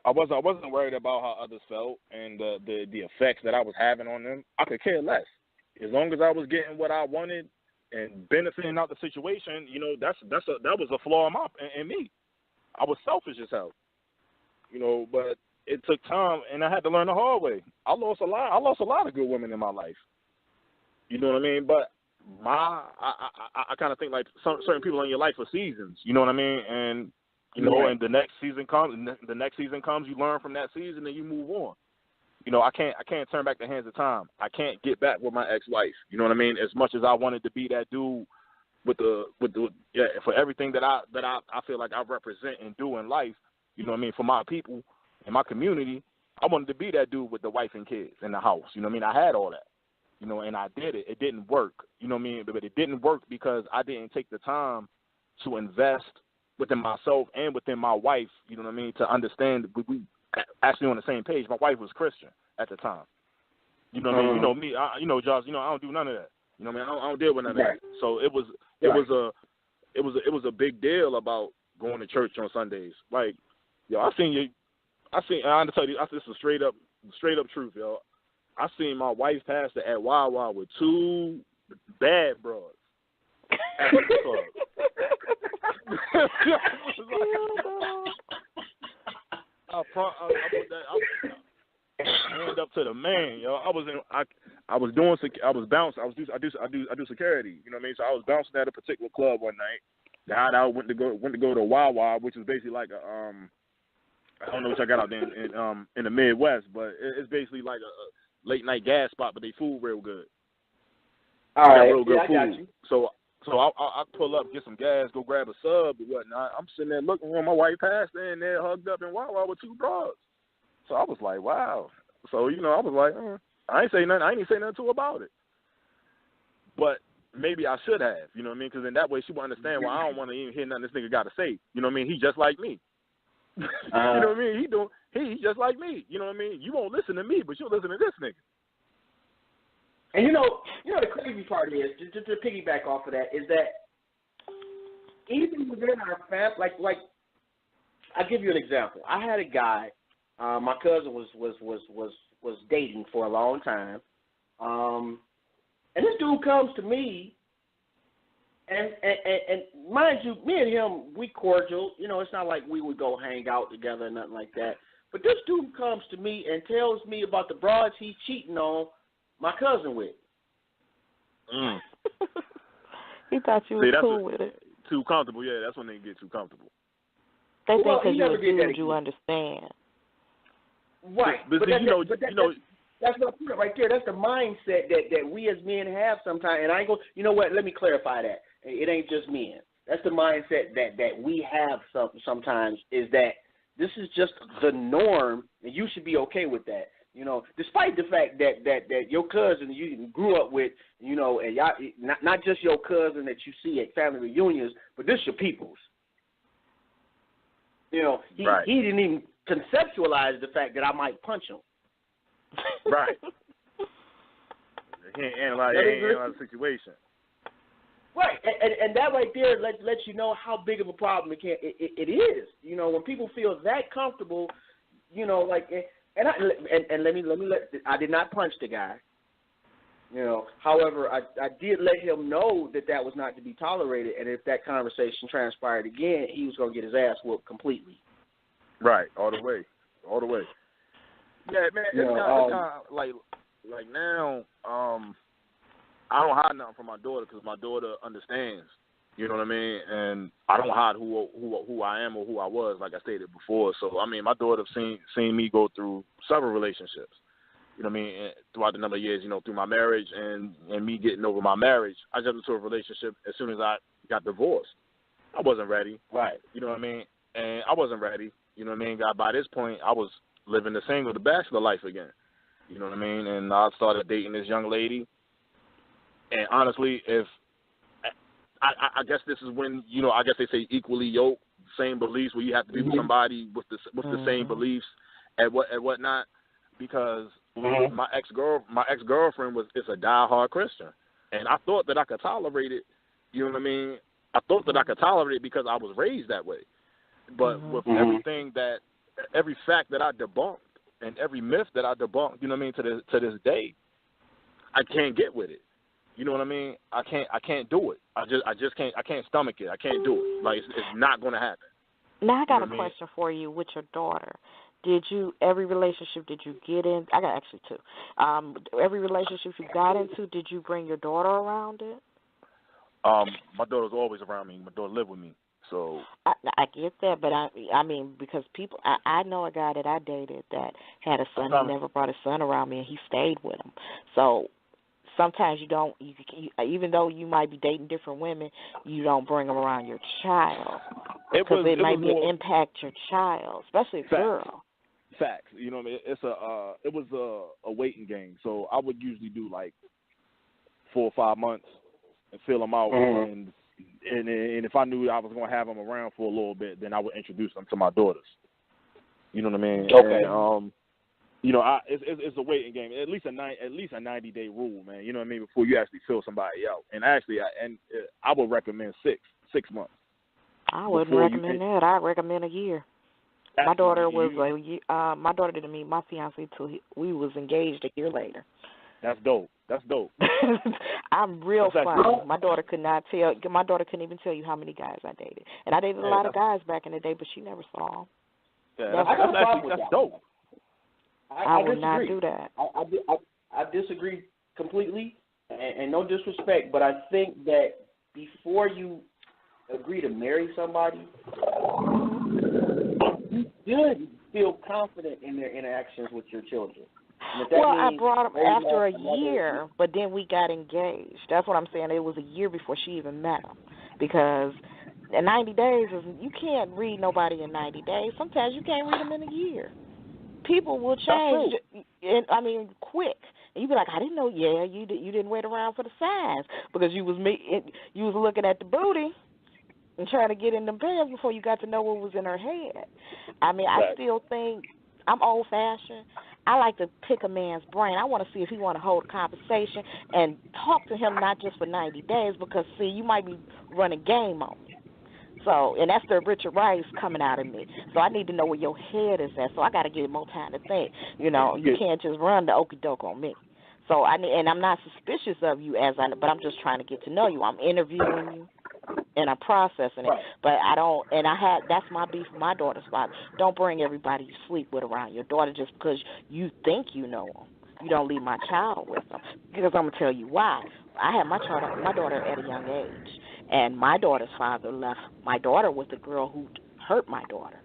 I wasn't worried about how others felt and the effects that I was having on them. I could care less. As long as I was getting what I wanted and benefiting out the situation, you know, that was a flaw in me. I was selfish as hell. You know, but it took time, and I had to learn the hard way. I lost a lot of good women in my life. You know what I mean? But I kind of think like certain people in your life are seasons. You know what I mean? And you know, and the next season comes, you learn from that season, and you move on. You know, I can't turn back the hands of time. I can't get back with my ex-wife. You know what I mean? As much as I wanted to be that dude for everything that I feel like I represent and do in life. You know what I mean? For my people and my community, I wanted to be that dude with the wife and kids in the house. You know what I mean? I had all that. You know, and I did it. It didn't work. You know what I mean? But it didn't work because I didn't take the time to invest within myself and within my wife. You know what I mean? To understand we actually on the same page. My wife was Christian at the time. You know what I mean? You know me. You know, Josh. You know I don't do none of that. You know what I mean? I don't deal with none of that. So it was a big deal about going to church on Sundays. Like, yo, I seen. And I'm gonna tell you, this is straight up truth, yo. I seen my wife pastor at Wawa with two bad broads at the club. I hand up to the man, yo. I do security, you know what I mean? So I was bouncing at a particular club one night. The night I went to go to Wawa, which is basically like a I don't know what I got out there in the Midwest, but it's basically like a late night gas spot, but they food real good. All right, real good food. Got you. So I pull up, get some gas, go grab a sub or whatnot. I'm sitting there looking when my wife passed in there, hugged up in Wawa with two broads. So I was like, wow. So you know, I was like, I ain't say nothing. I ain't even say nothing to her about it. But maybe I should have, you know what I mean? Because in that way she would understand why I don't want to even hear nothing this nigga got to say. You know what I mean? He just like me. You know what I mean? He's just like me. You know what I mean? You won't listen to me, but you'll listen to this nigga. And you know the crazy part is, just to piggyback off of that, is that even within our family, like I'll give you an example. I had a guy, my cousin was dating for a long time, and this dude comes to me, and mind you, me and him, we cordial. You know, it's not like we would go hang out together or nothing like that. But this dude comes to me and tells me about the broads he's cheating on my cousin with. He thought you were cool with it. Too comfortable, yeah. That's when they get too comfortable. They think because you're a dude, you understand. Right. But that's my point right there. That's the mindset that we as men have sometimes. And I ain't go. You know what? Let me clarify that. It ain't just men. That's the mindset that we have sometimes. Is that this is just the norm, and you should be okay with that. You know, despite the fact that your cousin you grew up with, you know, and y'all not just your cousin that you see at family reunions, but this your people's. You know, he didn't even conceptualize the fact that I might punch him. Right. He ain't analyze the situation. Right, and that right there lets you know how big of a problem it is. You know, when people feel that comfortable, you know, like, I did not punch the guy. You know, however, I did let him know that was not to be tolerated, and if that conversation transpired again, he was going to get his ass whooped completely. Right, all the way. Yeah, man, it's kind of like now, I don't hide nothing from my daughter because my daughter understands. You know what I mean? And I don't hide who I am or who I was, like I stated before. So I mean, my daughter seen me go through several relationships. You know what I mean? And throughout the number of years, through my marriage and me getting over my marriage, I jumped into a relationship as soon as I got divorced. I wasn't ready. Right. You know what I mean? And I wasn't ready. You know what I mean? By this point, I was living the single, the bachelor life again. You know what I mean? And I started dating this young lady. And honestly, if I guess this is when, I guess they say equally yoked, same beliefs, where you have to be with somebody with the same beliefs and whatnot, because my ex-girlfriend is a diehard Christian. And I thought that I could tolerate it, you know what I mean? I thought that I could tolerate it because I was raised that way. But with every fact that I debunked and every myth that I debunked, you know what I mean, to this day, I can't get with it. You know what I mean? I can't do it. I just can't. I can't stomach it. I can't do it. Like it's not going to happen. Now I got a question for you with your daughter. Every relationship did you get in? I got actually two. Every relationship you got into, did you bring your daughter around it? My daughter's always around me. My daughter lived with me, so I get that, but I mean because people. I know a guy that I dated that had a son. He never brought his son around me, and he stayed with him. So. Sometimes you don't, even though you might be dating different women, you don't bring them around your child because it might impact your child, especially a girl. Facts. You know what I mean? It was a waiting game. So I would usually do like 4 or 5 months and fill them out, and if I knew I was going to have them around for a little bit, then I would introduce them to my daughters. You know what I mean? Okay. And, it's a waiting game. At least a 90-day rule, man. You know what I mean? Before you actually fill somebody out. And actually, I would recommend 6 months. I wouldn't recommend that. I'd recommend a year. My daughter my daughter didn't meet my fiance till we was engaged a year later. That's dope. I'm real funny. My daughter could not tell. My daughter couldn't even tell you how many guys I dated. And I dated a lot of guys back in the day, but she never saw them. Yeah, that's dope. I would not do that. I disagree completely, and no disrespect, but I think that before you agree to marry somebody, you should feel confident in their interactions with your children. I brought them after a year, but then we got engaged. That's what I'm saying. It was a year before she even met him, because in 90 days, you can't read nobody in 90 days. Sometimes you can't read them in a year. People will change, quick. And you be like, I didn't know. Yeah, you didn't wait around for the signs because you was looking at the booty and trying to get in the bed before you got to know what was in her head. I mean, I still think I'm old fashioned. I like to pick a man's brain. I want to see if he want to hold a conversation and talk to him not just for 90 days because see, you might be running game on me. So, and that's the Richard Rice coming out of me. So I need to know where your head is at. So I got to get more time to think. You can't just run the okey doke on me. So and I'm not suspicious of you but I'm just trying to get to know you. I'm interviewing you, and I'm processing it. Right. But that's my beef with my daughter's father. Don't bring everybody you sleep with around your daughter just because you think you know them. You don't leave my child with them. Because I'm going to tell you why. I had my daughter at a young age. And my daughter's father left my daughter with a girl who hurt my daughter.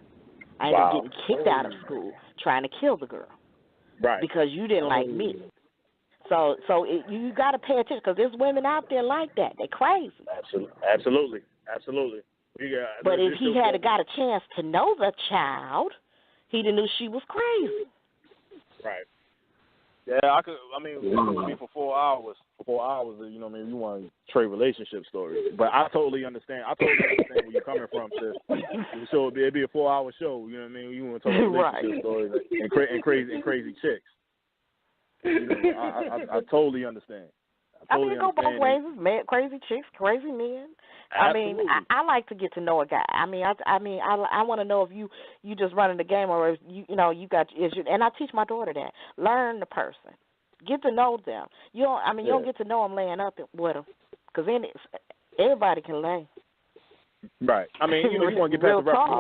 I ended up getting kicked out of school trying to kill the girl. Right. Because you didn't like me. So you got to pay attention because there's women out there like that. They're crazy. Absolutely. But if he had got a chance to know the child, he'd have knew she was crazy. Right. Yeah, we could be for 4 hours. You know what I mean? You want to trade relationship stories. But I totally understand. Where you're coming from, sis. So it'd be a 4-hour show, you know what I mean? You want to talk relationship stories and crazy chicks. You know, I totally understand. It go both ways. Crazy chicks, crazy men. Absolutely. I like to get to know a guy. I want to know if you just running the game or if you got issues. And I teach my daughter that. Learn the person. Get to know them. You don't get to know them laying up with them because then everybody can lay. Right. I mean, you want to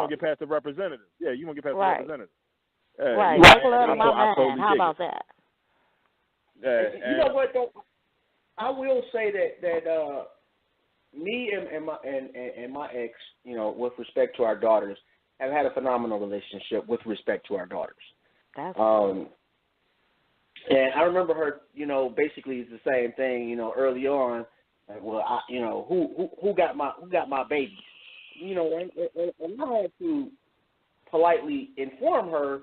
get past the representative. Yeah, you want to get past the representative. Right. Like love in my mind. How about that? You know what though? I will say that me and my ex, you know, with respect to our daughters, have had a phenomenal relationship with respect to our daughters. That's and I remember her, you know, basically it's the same thing, you know, early on. Like, well, you know, who got my babies, you know, and I had to politely inform her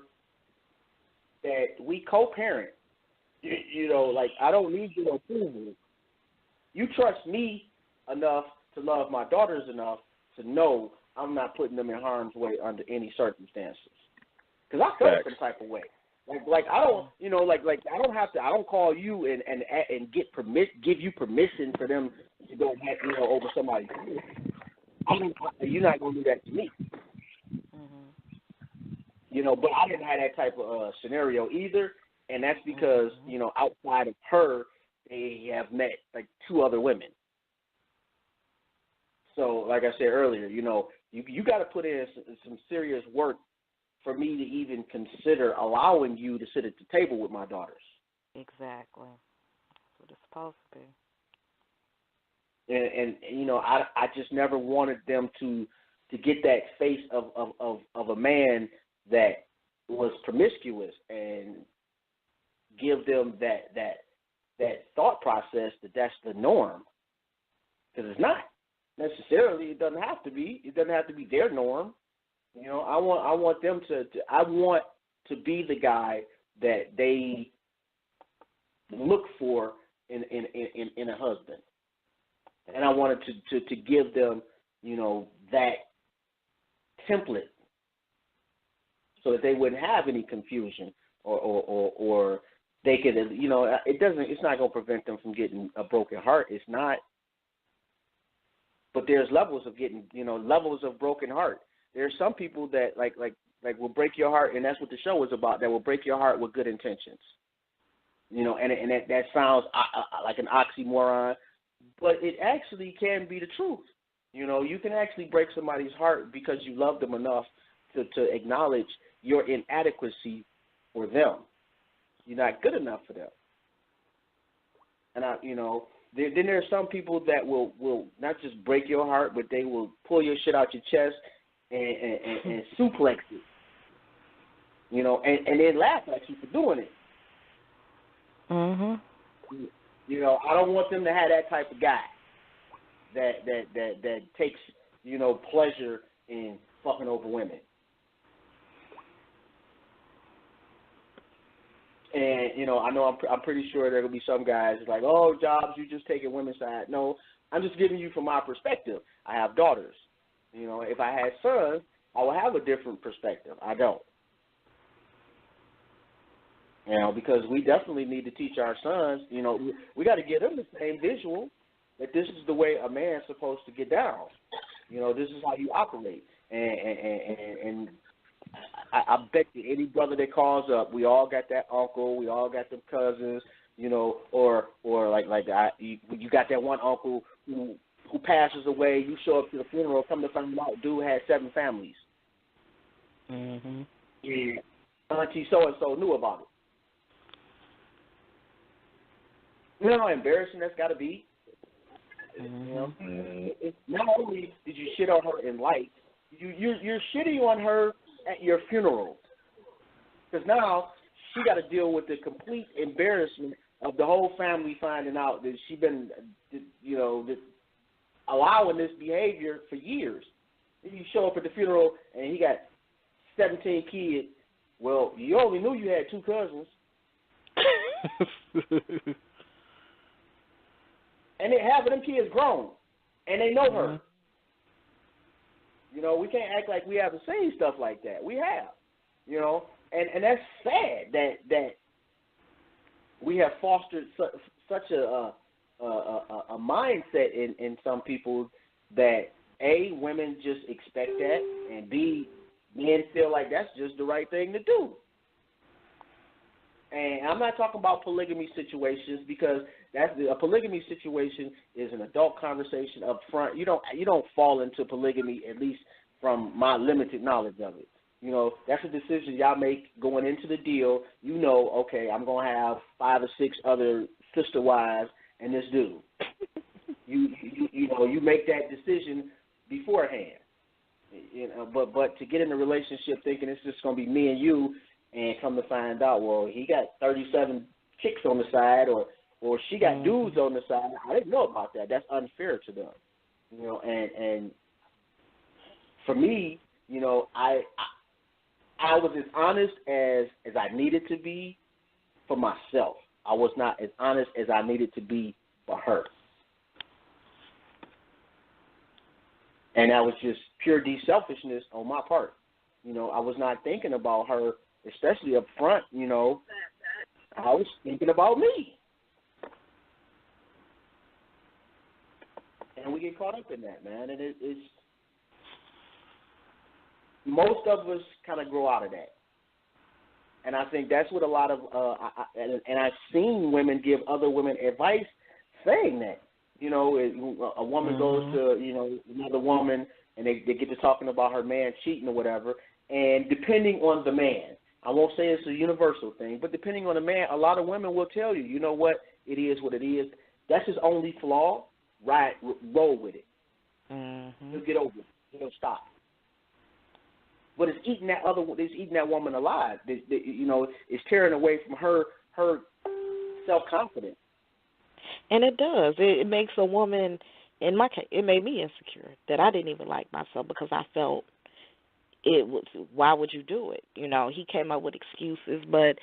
that we co-parent. You know, like, I don't need your approval. You trust me enough to love my daughters enough to know I'm not putting them in harm's way under any circumstances. Because I felt some type of way. Like I don't, you know, like I don't call you and give you permission for them to go back, you know, over somebody's head. You're not gonna do that to me. Mm-hmm. You know, but I didn't have that type of scenario either, and that's because you know, outside of her, they have met like 2 other women. So, like I said earlier, you know, you got to put in some serious work for me to even consider allowing you to sit at the table with my daughters. Exactly. That's what it's supposed to be. And you know, I just never wanted them to get that face of a man that was promiscuous and give them that thought process that's the norm. Because it's not necessarily. It doesn't have to be. It doesn't have to be their norm. You know, I want them to I want to be the guy that they look for in a husband, and I wanted to give them, you know, that template so that they wouldn't have any confusion or they could, you know, it's not going to prevent them from getting a broken heart. It's not. But there's levels of getting, you know, levels of broken heart. There's some people that like will break your heart, and that's what the show is about. That will break your heart with good intentions. You know, and that sounds like an oxymoron, but it actually can be the truth. You know, you can actually break somebody's heart because you love them enough to acknowledge your inadequacy for them. You're not good enough for them. And you know. Then there are some people that will not just break your heart, but they will pull your shit out your chest and suplex it. You know, and then laugh at you for doing it. Mhm. You know, I don't want them to have that type of guy that takes, you know, pleasure in fucking over women. And, you know, I know I'm pretty sure there will be some guys like, oh, Jobs, you just taking women's side. No, I'm just giving you from my perspective. I have daughters. You know, if I had sons, I would have a different perspective. I don't. You know, because we definitely need to teach our sons, you know, we got to give them the same visual that this is the way a man's supposed to get down. You know, this is how you operate. And I bet you any brother that calls up, we all got that uncle, we all got them cousins, you know, or you got that one uncle who passes away, you show up to the funeral, come to find out, dude had 7 families. Mhm. Yeah. Auntie so-and-so knew about it. You know how embarrassing that's got to be? Mm-hmm. You know, not only did you shit on her in life, you're shitting on her at your funeral, because now she got to deal with the complete embarrassment of the whole family finding out that she been, you know, allowing this behavior for years. You show up at the funeral and he got 17 kids. Well, you only knew you had 2 cousins. And half of them kids grown, and they know her. You know, we can't act like we haven't seen stuff like that. We have, you know, and that's sad that we have fostered such a mindset in some people that A, women just expect that, and B, men feel like that's just the right thing to do. And I'm not talking about polygamy situations, because a polygamy situation is an adult conversation up front. You don't fall into polygamy, at least from my limited knowledge of it. You know, that's a decision y'all make going into the deal. You know, okay, I'm going to have 5 or 6 other sister wives and this dude. You know, you make that decision beforehand. You know, but to get in a relationship thinking it's just going to be me and you, and come to find out, well, he got 37 chicks on the side, or she got dudes on the side. I didn't know about that. That's unfair to them. You know, and for me, you know, I was as honest as I needed to be for myself. I was not as honest as I needed to be for her. And that was just pure selfishness on my part. You know, I was not thinking about her, especially up front, you know. I was thinking about me. And we get caught up in that, man. And it's most of us kind of grow out of that. And I think that's what a lot of and I've seen women give other women advice saying that. You know, a woman goes to, you know, another woman, and they get to talking about her man cheating or whatever. And depending on the man, I won't say it's a universal thing, but depending on the man, a lot of women will tell you, you know what, it is what it is. That's his only flaw. Right, roll with it. He'll get over it. He'll stop. But it's eating that woman alive. You know, it's tearing away from her self-confidence. And it does. It makes a woman, in my case, it made me insecure that I didn't even like myself because I felt it was, why would you do it? You know, he came up with excuses, but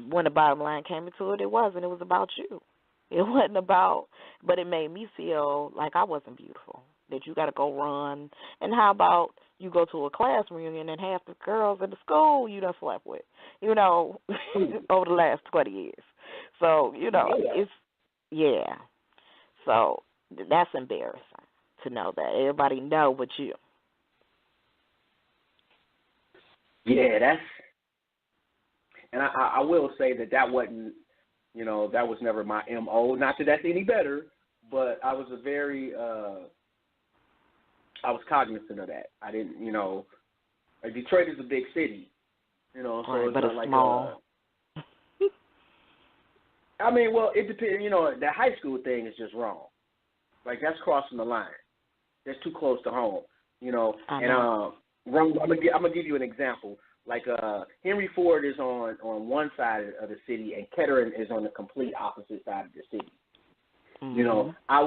when the bottom line came into it, it wasn't. It was about you. It wasn't about, but it made me feel like I wasn't beautiful, that you got to go run. And how about you go to a class reunion and half the girls in the school you done slept with, you know, over the last 20 years. So, you know, yeah. So that's embarrassing to know that. Everybody know but you. Yeah, and I will say that wasn't, you know, that was never my M.O. Not that that's any better, but I was I was cognizant of that. I didn't, you know, Detroit is a big city, you know, so it's but not like small. I mean, well, it depends. You know, the high school thing is just wrong. Like, that's crossing the line. That's too close to home, you know. And I'm gonna give you an example. Like Henry Ford is on one side of the city, and Kettering is on the complete opposite side of the city. You know, I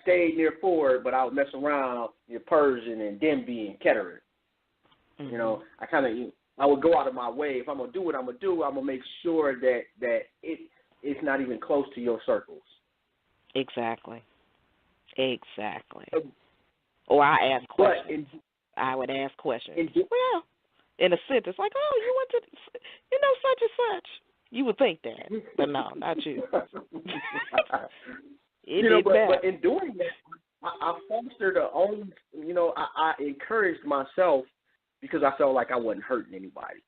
stayed near Ford, but I would mess around near Persian and Denby and Kettering. You know, I would go out of my way. If I'm gonna do what I'm gonna do, I'm gonna make sure that it's not even close to your circles. Exactly. Or I ask questions. I would ask questions. Well, in a sentence, like, oh, you went to, you know, such and such. You would think that, but no, not you. But in doing that, I fostered you know, I encouraged myself because I felt like I wasn't hurting anybody.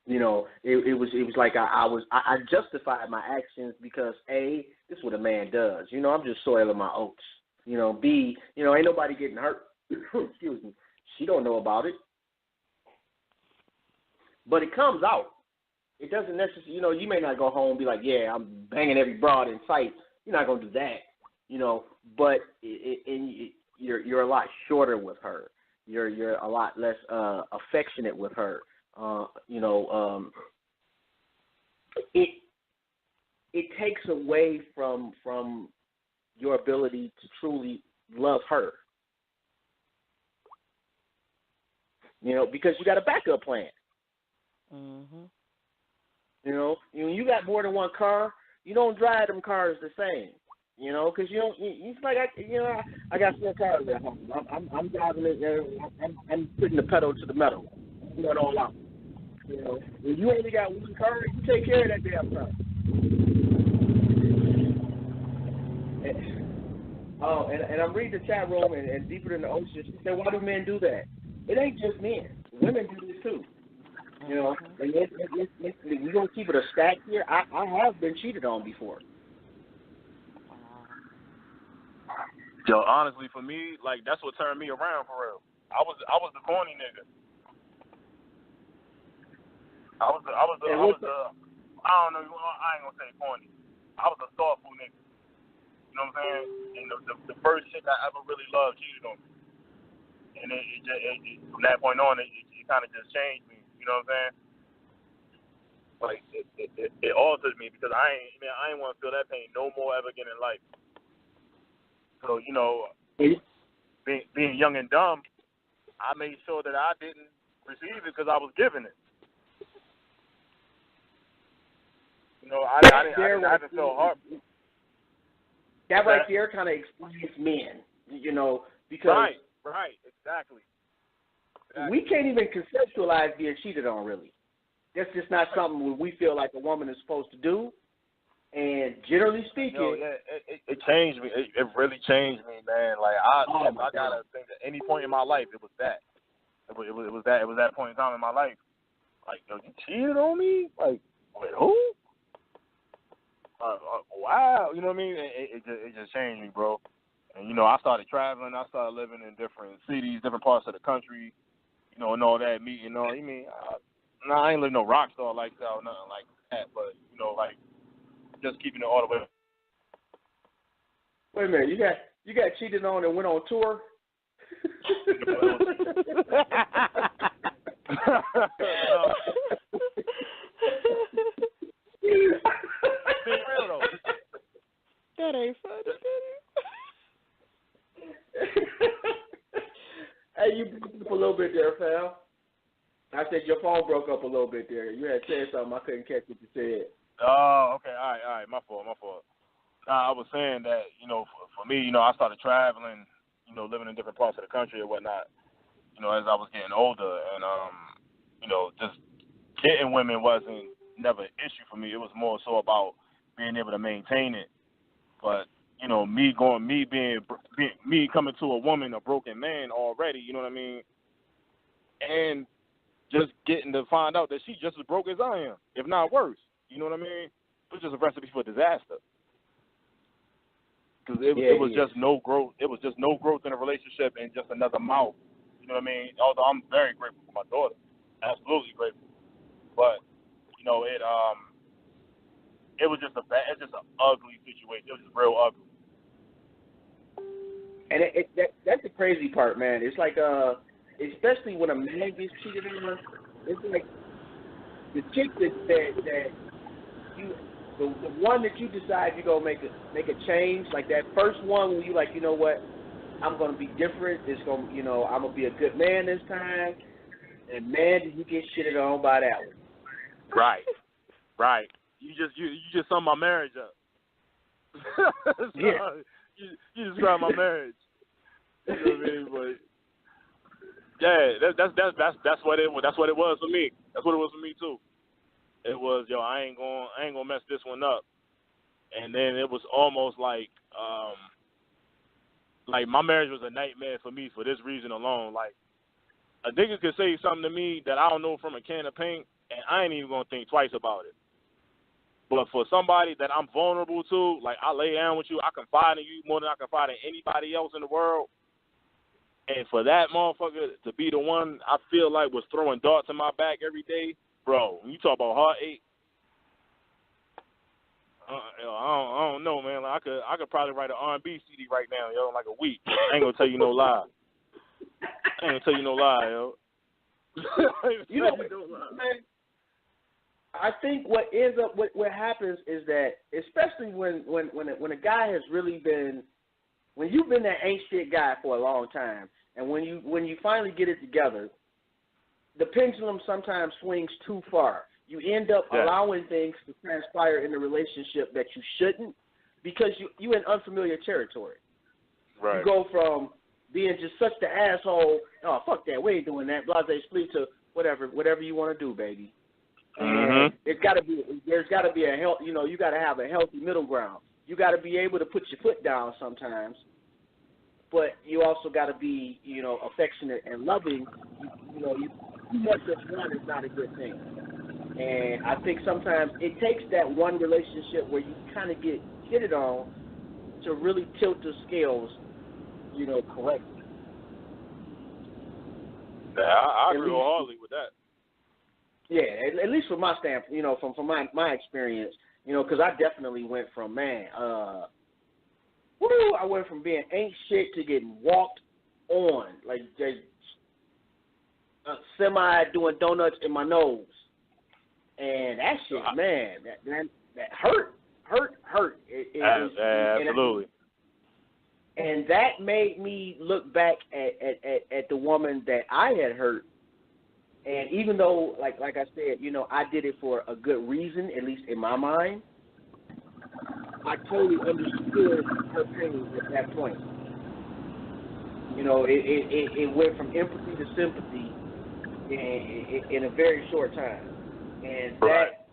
You know, it was like I justified my actions because A, this is what a man does. You know, I'm just soiling my oats. You know, B, you know, ain't nobody getting hurt. Excuse me. She don't know about it. But it comes out. It doesn't necessarily, you know, you may not go home and be like, yeah, I'm banging every broad in sight. You're not going to do that, you know, but you're a lot shorter with her. You're a lot less affectionate with her. You know, it takes away from your ability to truly love her. You know, because you got a backup plan. You know, when you got more than one car, you don't drive them cars the same. You know, because you don't. It's like I got 4 cars at home. I'm driving it. I'm putting the pedal to the metal. I'm going all out. You know, when you only got one car, you take care of that damn car. And I'm reading the chat room and deeper than the ocean. She said, why do men do that? It ain't just men. Women do this too. You know, and we're going to keep it a stack here. I have been cheated on before. Yo, honestly, for me, like, that's what turned me around for real. I was the corny nigga. I don't know. I ain't gonna say corny. I was a thoughtful nigga. You know what I'm saying? And the first chick I ever really loved cheated on me. And it from that point on, it kind of just changed me. You know what I'm saying? Like it altered me because I ain't want to feel that pain no more ever again in life. So you know, being young and dumb, I made sure that I didn't receive it because I was giving it. You know, I haven't felt hard. That right there kind of explains men, you know, because right, exactly. We can't even conceptualize being cheated on, really. That's just not something we feel like a woman is supposed to do. And generally speaking, it changed me. It really changed me, man. Like I gotta think at any point in my life, it was that. It was that point in time in my life. Like, yo, you cheated on me? Like, wait, who? Wow, you know what I mean? It just changed me, bro. And you know, I started traveling. I started living in different cities, different parts of the country. You know, and all that. You know, I mean, I ain't living no rock star lifestyle, nothing like that. But you know, like just keeping it all the way. Wait a minute, you got cheated on and went on tour? Being real though. That ain't funny. Hey, you broke up a little bit there, pal. I said your phone broke up a little bit there. You had said something. I couldn't catch what you said. Oh, okay. All right. My fault. I was saying that, you know, for me, you know, I started traveling, you know, living in different parts of the country and whatnot, you know, as I was getting older. And, you know, just getting women wasn't never an issue for me. It was more so about being able to maintain it. But, you know, me coming to a woman, a broken man already, you know what I mean? And just getting to find out that she's just as broke as I am, if not worse. You know what I mean? It was just a recipe for disaster. Because it was just no growth. It was just no growth in a relationship and just another mouth. You know what I mean? Although I'm very grateful for my daughter, absolutely grateful. But you know, it was just it's just an ugly situation. It was just real ugly. And that's the crazy part, man. It's like especially when a man gets cheated on, it's like the chick that you, the one that you decide you're gonna make a change, like that first one when you like, you know what, I'm gonna be different. It's gonna, you know, I'm gonna be a good man this time. And man, did you get shitted on by that one? Right. You just summed my marriage up. So, yeah. You described my marriage. You know what I mean? But yeah, that's what it was. That's what it was for me. That's what it was for me too. It was, yo, I ain't gonna mess this one up. And then it was almost like my marriage was a nightmare for me for this reason alone. Like, a nigga could say something to me that I don't know from a can of paint, and I ain't even gonna think twice about it. But for somebody that I'm vulnerable to, like, I lay down with you, I confide in you more than I confide in anybody else in the world. And for that motherfucker to be the one I feel like was throwing darts in my back every day, bro, when you talk about heartache, I don't know, man. Like, I could probably write an R&B CD right now, yo, in like a week. I ain't gonna tell you no lie. Yo. You know, man, I think what ends up, what happens is that, especially when a guy has really been, when you've been that ain't shit guy for a long time, and when you finally get it together, the pendulum sometimes swings too far. You end up allowing things to transpire in the relationship that you shouldn't, because you in unfamiliar territory. Right. You go from being just such the asshole, oh fuck that, we ain't doing that, blase split, to whatever you want to do, baby. And there's got to be a health. You know, you got to have a healthy middle ground. You got to be able to put your foot down sometimes, but you also got to be, you know, affectionate and loving. You know, too much of one is not a good thing. And I think sometimes it takes that one relationship where you kind of get hit on to really tilt the scales, you know, correctly. Yeah, I agree wholeheartedly with that. Yeah, at least from my standpoint, you know, from my experience, you know, because I definitely went from, I went from being ain't shit to getting walked on, like just semi doing donuts in my nose. And that shit, man, that hurt. Absolutely. And that made me look back at the woman that I had hurt. And even though, like I said, you know, I did it for a good reason, at least in my mind, I totally understood her pain at that point. You know, it went from empathy to sympathy in a very short time. And that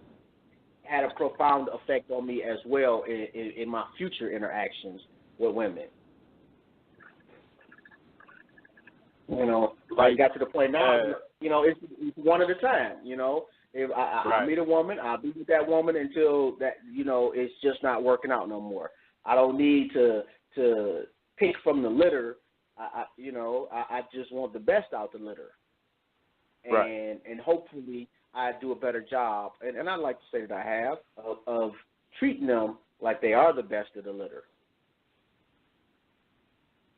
had a profound effect on me as well in my future interactions with women. You know, I got to the point now, you know, it's one at a time, you know. If I meet a woman, I'll be with that woman until that, you know, it's just not working out no more. I don't need to pick from the litter. I just want the best out the litter. And hopefully I do a better job, and I'd like to say that I have, of treating them like they are the best of the litter.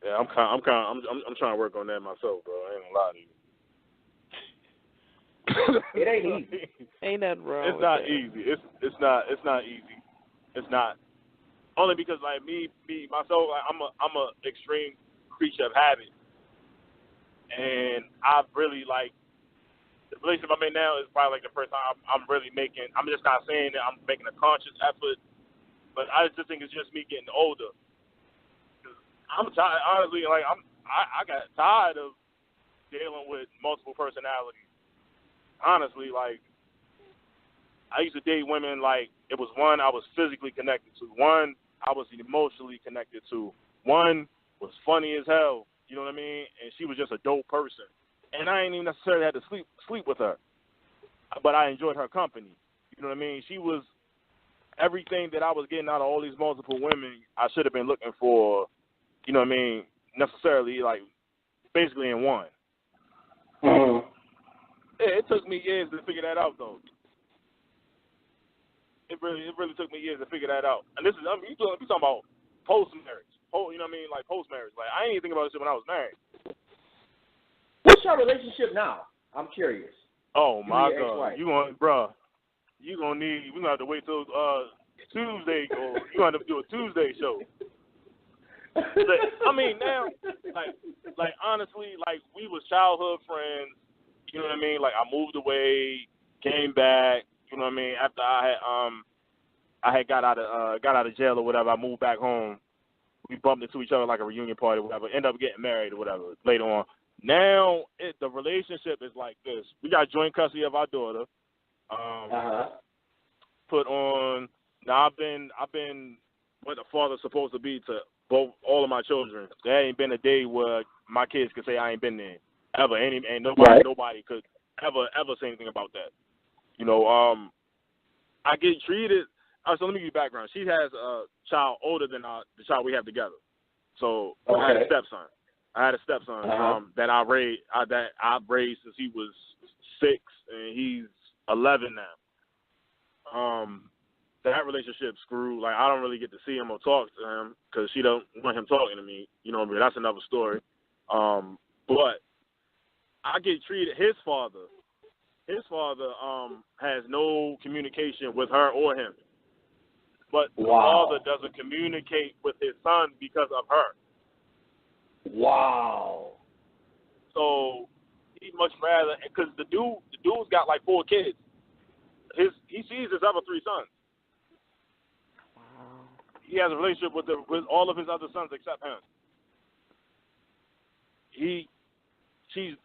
Yeah, I'm trying to work on that myself, bro. I ain't gonna lie to you. It ain't easy. Ain't nothing wrong. It's not easy. It's not easy. It's not. Only because like me myself, like, I'm a extreme creature of habit, and I've really like the relationship I'm in now is probably like the first time I'm really making. I'm just not saying that I'm making a conscious effort, but I just think it's just me getting older. I'm tired, honestly. Like I got tired of dealing with multiple personalities. Honestly, like I used to date women like it was one I was physically connected to, one I was emotionally connected to, one was funny as hell. You know what I mean? And she was just a dope person, and I ain't even necessarily had to sleep with her, but I enjoyed her company. You know what I mean? She was everything that I was getting out of all these multiple women. I should have been looking for. You know what I mean? Necessarily, like, basically in one. Mm-hmm. Yeah, it took me years to figure that out, though. It really took me years to figure that out. And this is, you talking about post-marriage. You know what I mean? Like, post-marriage. Like, I ain't even think about this shit when I was married. What's your relationship now? I'm curious. Oh, my God. Ex-wife. We're going to have to wait till Tuesday, or you're going to have to do a Tuesday show. I mean, now, like honestly, like we was childhood friends. You know what I mean? Like I moved away, came back. You know what I mean? After I had got out of jail or whatever, I moved back home. We bumped into each other like a reunion party or whatever. Ended up getting married or whatever later on. Now the relationship is like this. We got joint custody of our daughter. Put on. Now I've been what a father's supposed to be to all of my children. There ain't been a day where my kids could say I ain't been there ever. And nobody could ever say anything about that. You know, I get treated. So let me give you background. She has a child older than the child we have together. So I had a stepson. That I raised since he was 6, and he's 11 now. That relationship screwed. Like I don't really get to see him or talk to him because she don't want him talking to me. You know what I mean? That's another story. But I get treated. His father has no communication with her or him. But the father doesn't communicate with his son because of her. Wow. So he'd much rather, because the dude's got like 4 kids. He sees his other 3 sons. He has a relationship with all of his other sons except him. She's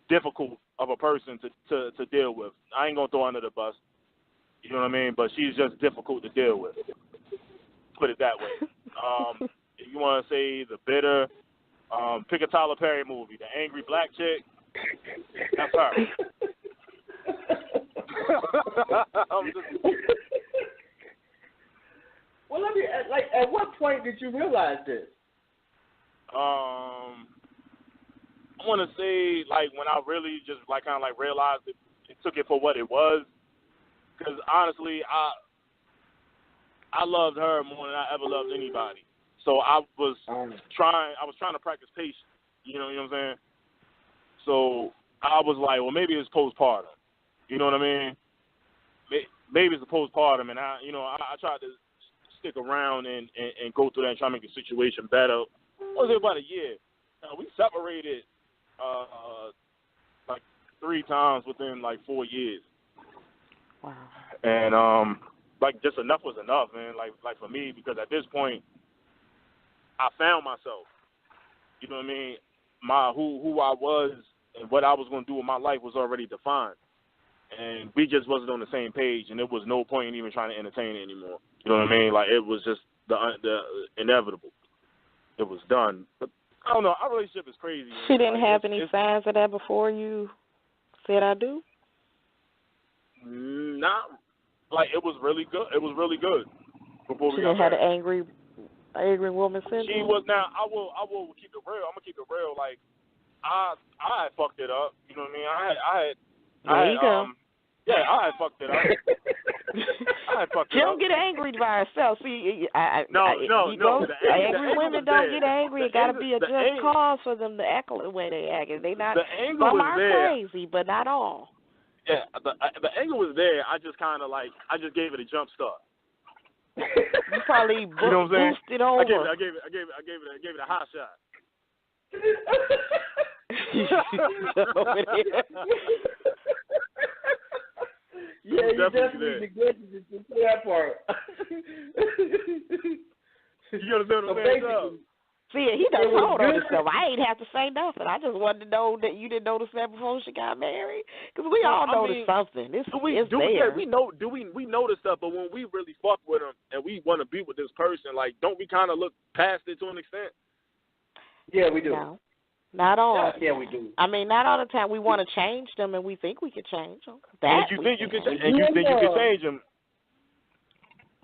difficult of a person to deal with. I ain't gonna throw her under the bus. You know what I mean? But she's just difficult to deal with. Put it that way. If you want to say the bitter, pick a Tyler Perry movie, the angry black chick. That's her. Well, let me at what point did you realize this? I want to say, like, when I really just, like, kind of, like, realized it and took it for what it was. Because, honestly, I loved her more than I ever loved anybody. So I was trying to practice patience. You know what I'm saying? So I was like, well, maybe it's postpartum. You know what I mean? Maybe it's a postpartum, and I tried to stick around and go through that and try to make the situation better. It was about a year. We separated like 3 times within like 4 years. Wow. And like just enough was enough, man. Like for me, because at this point, I found myself. You know what I mean? Who I was and what I was going to do with my life was already defined, and we just wasn't on the same page, and there was no point in even trying to entertain it anymore. You know what I mean? Like it was just the inevitable. It was done. But I don't know. Our relationship is crazy. She didn't have any signs of that before you said I do? Not like it was really good. It was really good before we got had married. an angry woman syndrome. She was. Now I will keep it real. I'm gonna keep it real. Like I had fucked it up. You know what I mean? There you go. Yeah, I had fucked it up. I had fucked it up. She don't get angry by herself. See, No. Angry women don't get angry. It got to be a just cause for them to act the way they act. They not. Some are crazy, but not all. Yeah, the anger was there. I just kind of gave it a jump start. You probably boosted over. I gave it a hot shot. Yeah, you definitely neglected to say that part. You understand what I'm saying? See, he done told on himself. I ain't have to say nothing. I just wanted to know that you didn't notice that before she got married. Because we all noticed something. It's there. We notice stuff, but when we really fuck with them and we want to be with this person, like, don't we kind of look past it to an extent? Yeah, we do. No, not all. Yeah, we do. I mean, not all the time. We want to change them, and we think we can change them. And you think you can change them.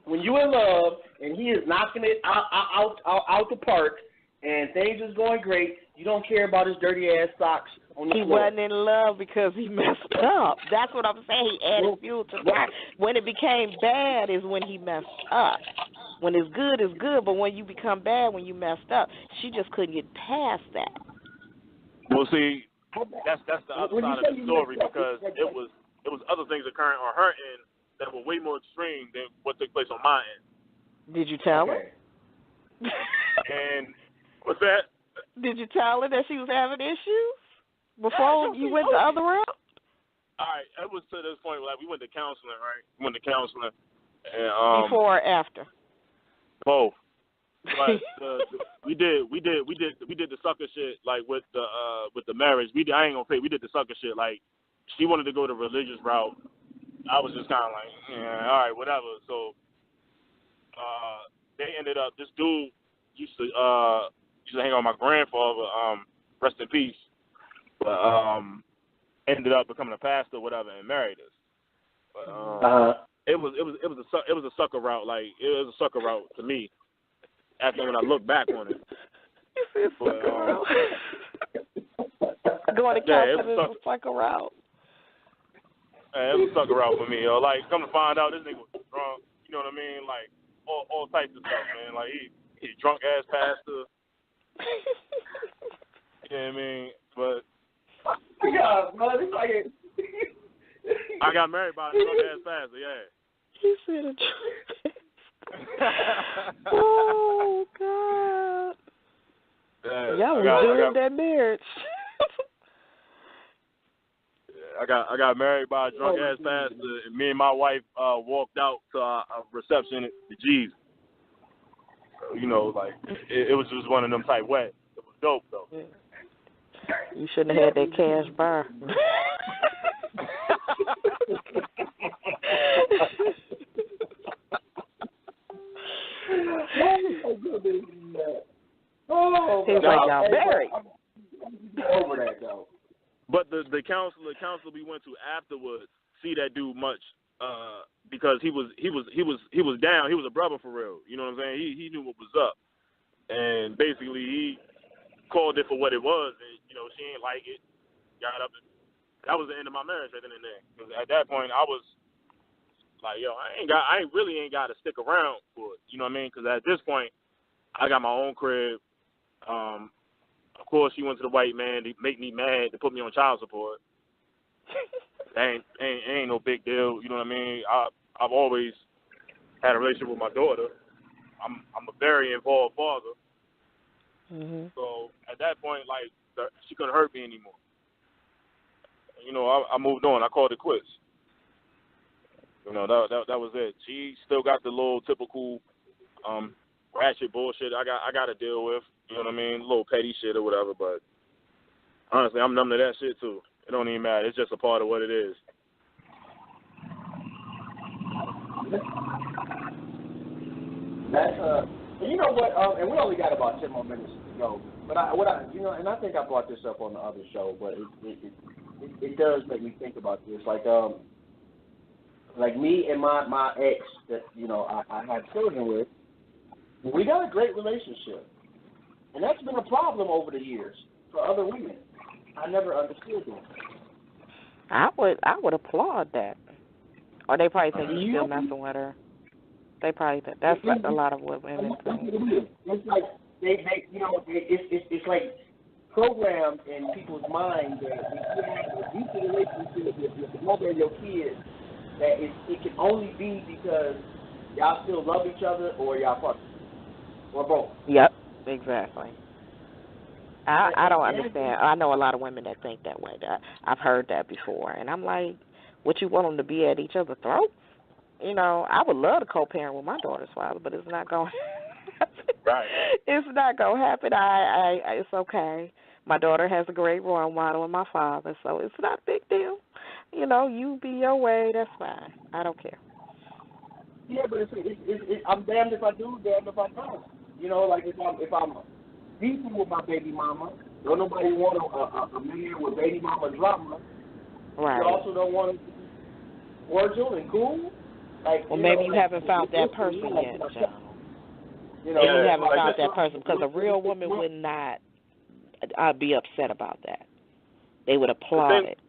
When you're in love and he is knocking it out the park and things is going great, you don't care about his dirty ass socks on the floor. He wasn't in love because he messed up. That's what I'm saying. He added fuel to the fire. When it became bad is when he messed up. When it's good, it's good, but when you become bad, when you messed up, she just couldn't get past that. Well, see, that's the other side of the story, because it was other things occurring on her end that were way more extreme than what took place on my end. Did you tell her? And what's that? Did you tell her that she was having issues before you went the other route? All right, it was to this point, like, we went to counseling, right? We went to counseling. And, before or after? Both. Like we did the sucker shit, like with the marriage. I ain't gonna say we did the sucker shit. Like, she wanted to go the religious route. I was just kind of like, yeah, all right, whatever. So they ended up. This dude used to hang out with my grandfather. Rest in peace. But ended up becoming a pastor, whatever, and married us. But it was a sucker route. Like, it was a sucker route to me. After when I look back on it. It's a sucker route. Going to counseling is a sucker route. It was a sucker route for me. Like, come to find out, this nigga was drunk. You know what I mean? Like, all types of stuff, man. Like, he drunk ass pastor. You know what I mean? But yeah, brother, I got married by a drunk ass pastor. Yeah. He said a drunk. Oh God! Y'all was doing that marriage. I got married by a drunk ass pastor, and me and my wife walked out to a reception at the G's. So, you know, like it was just one of them type wet. It was dope though. You shouldn't have had that cash bar. He's like, y'all married. Over that though. But the counselor we went to afterwards see that dude much because he was down. He was a brother for real. You know what I'm saying? He knew what was up, and basically called it for what it was, and she ain't like it. Got up, and that was the end of my marriage right then and there. 'Cause at that point, I was like, yo, I really ain't got to stick around for it. You know what I mean? Because at this point, I got my own crib. Of course, she went to the white man to make me mad to put me on child support. ain't no big deal. You know what I mean? I've always had a relationship with my daughter. I'm a very involved father. Mm-hmm. So at that point, like, she couldn't hurt me anymore. I moved on. I called it quits. That was it. She still got the little typical ratchet bullshit I got to deal with. You know what I mean? A little petty shit or whatever. But honestly, I'm numb to that shit too. It don't even matter. It's just a part of what it is. That's you know what? And we only got about 10 more minutes to go. But and I think I brought this up on the other show, but it does make me think about this. Like me and my ex that I had children with, we got a great relationship, and that's been a problem over the years for other women. I never understood that. I would applaud that. Or they probably think you're still messing with her. They probably think that's what a lot of women think. It's like it's like programmed in people's minds that if you have a decent relationship with the mother of your kids, that it can only be because y'all still love each other or y'all partners. Or both. Yep, exactly. I don't understand. I know a lot of women that think that way. I've heard that before. And I'm like, what, you want them to be at each other's throats? I would love to co-parent with my daughter's father, but it's not going to happen. Right. It's not going to happen. It's okay. My daughter has a great role model in my father, so it's not a big deal. You be your way, that's fine. I don't care. Yeah, but I'm damned if I do, damned if I don't. Like if I'm decent with my baby mama, don't nobody want a man with baby mama drama. Right. You also don't want to be cordial and cool. Well, maybe you haven't found that person yet, John. You haven't found that person, because a real woman would not be upset about that. They would applaud it.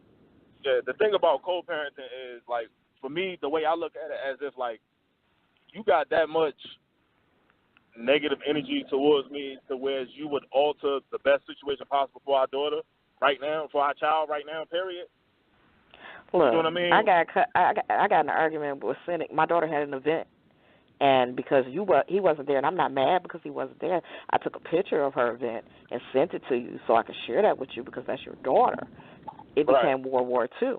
Yeah, the thing about co-parenting is, like, for me, the way I look at it, as if, like, you got that much negative energy towards me to where you would alter the best situation possible for our daughter right now, for our child right now, period. Look, you know what I mean? I got in an argument with Cynic. My daughter had an event, and because he wasn't there, and I'm not mad because he wasn't there, I took a picture of her event and sent it to you so I could share that with you because that's your daughter. It became World War II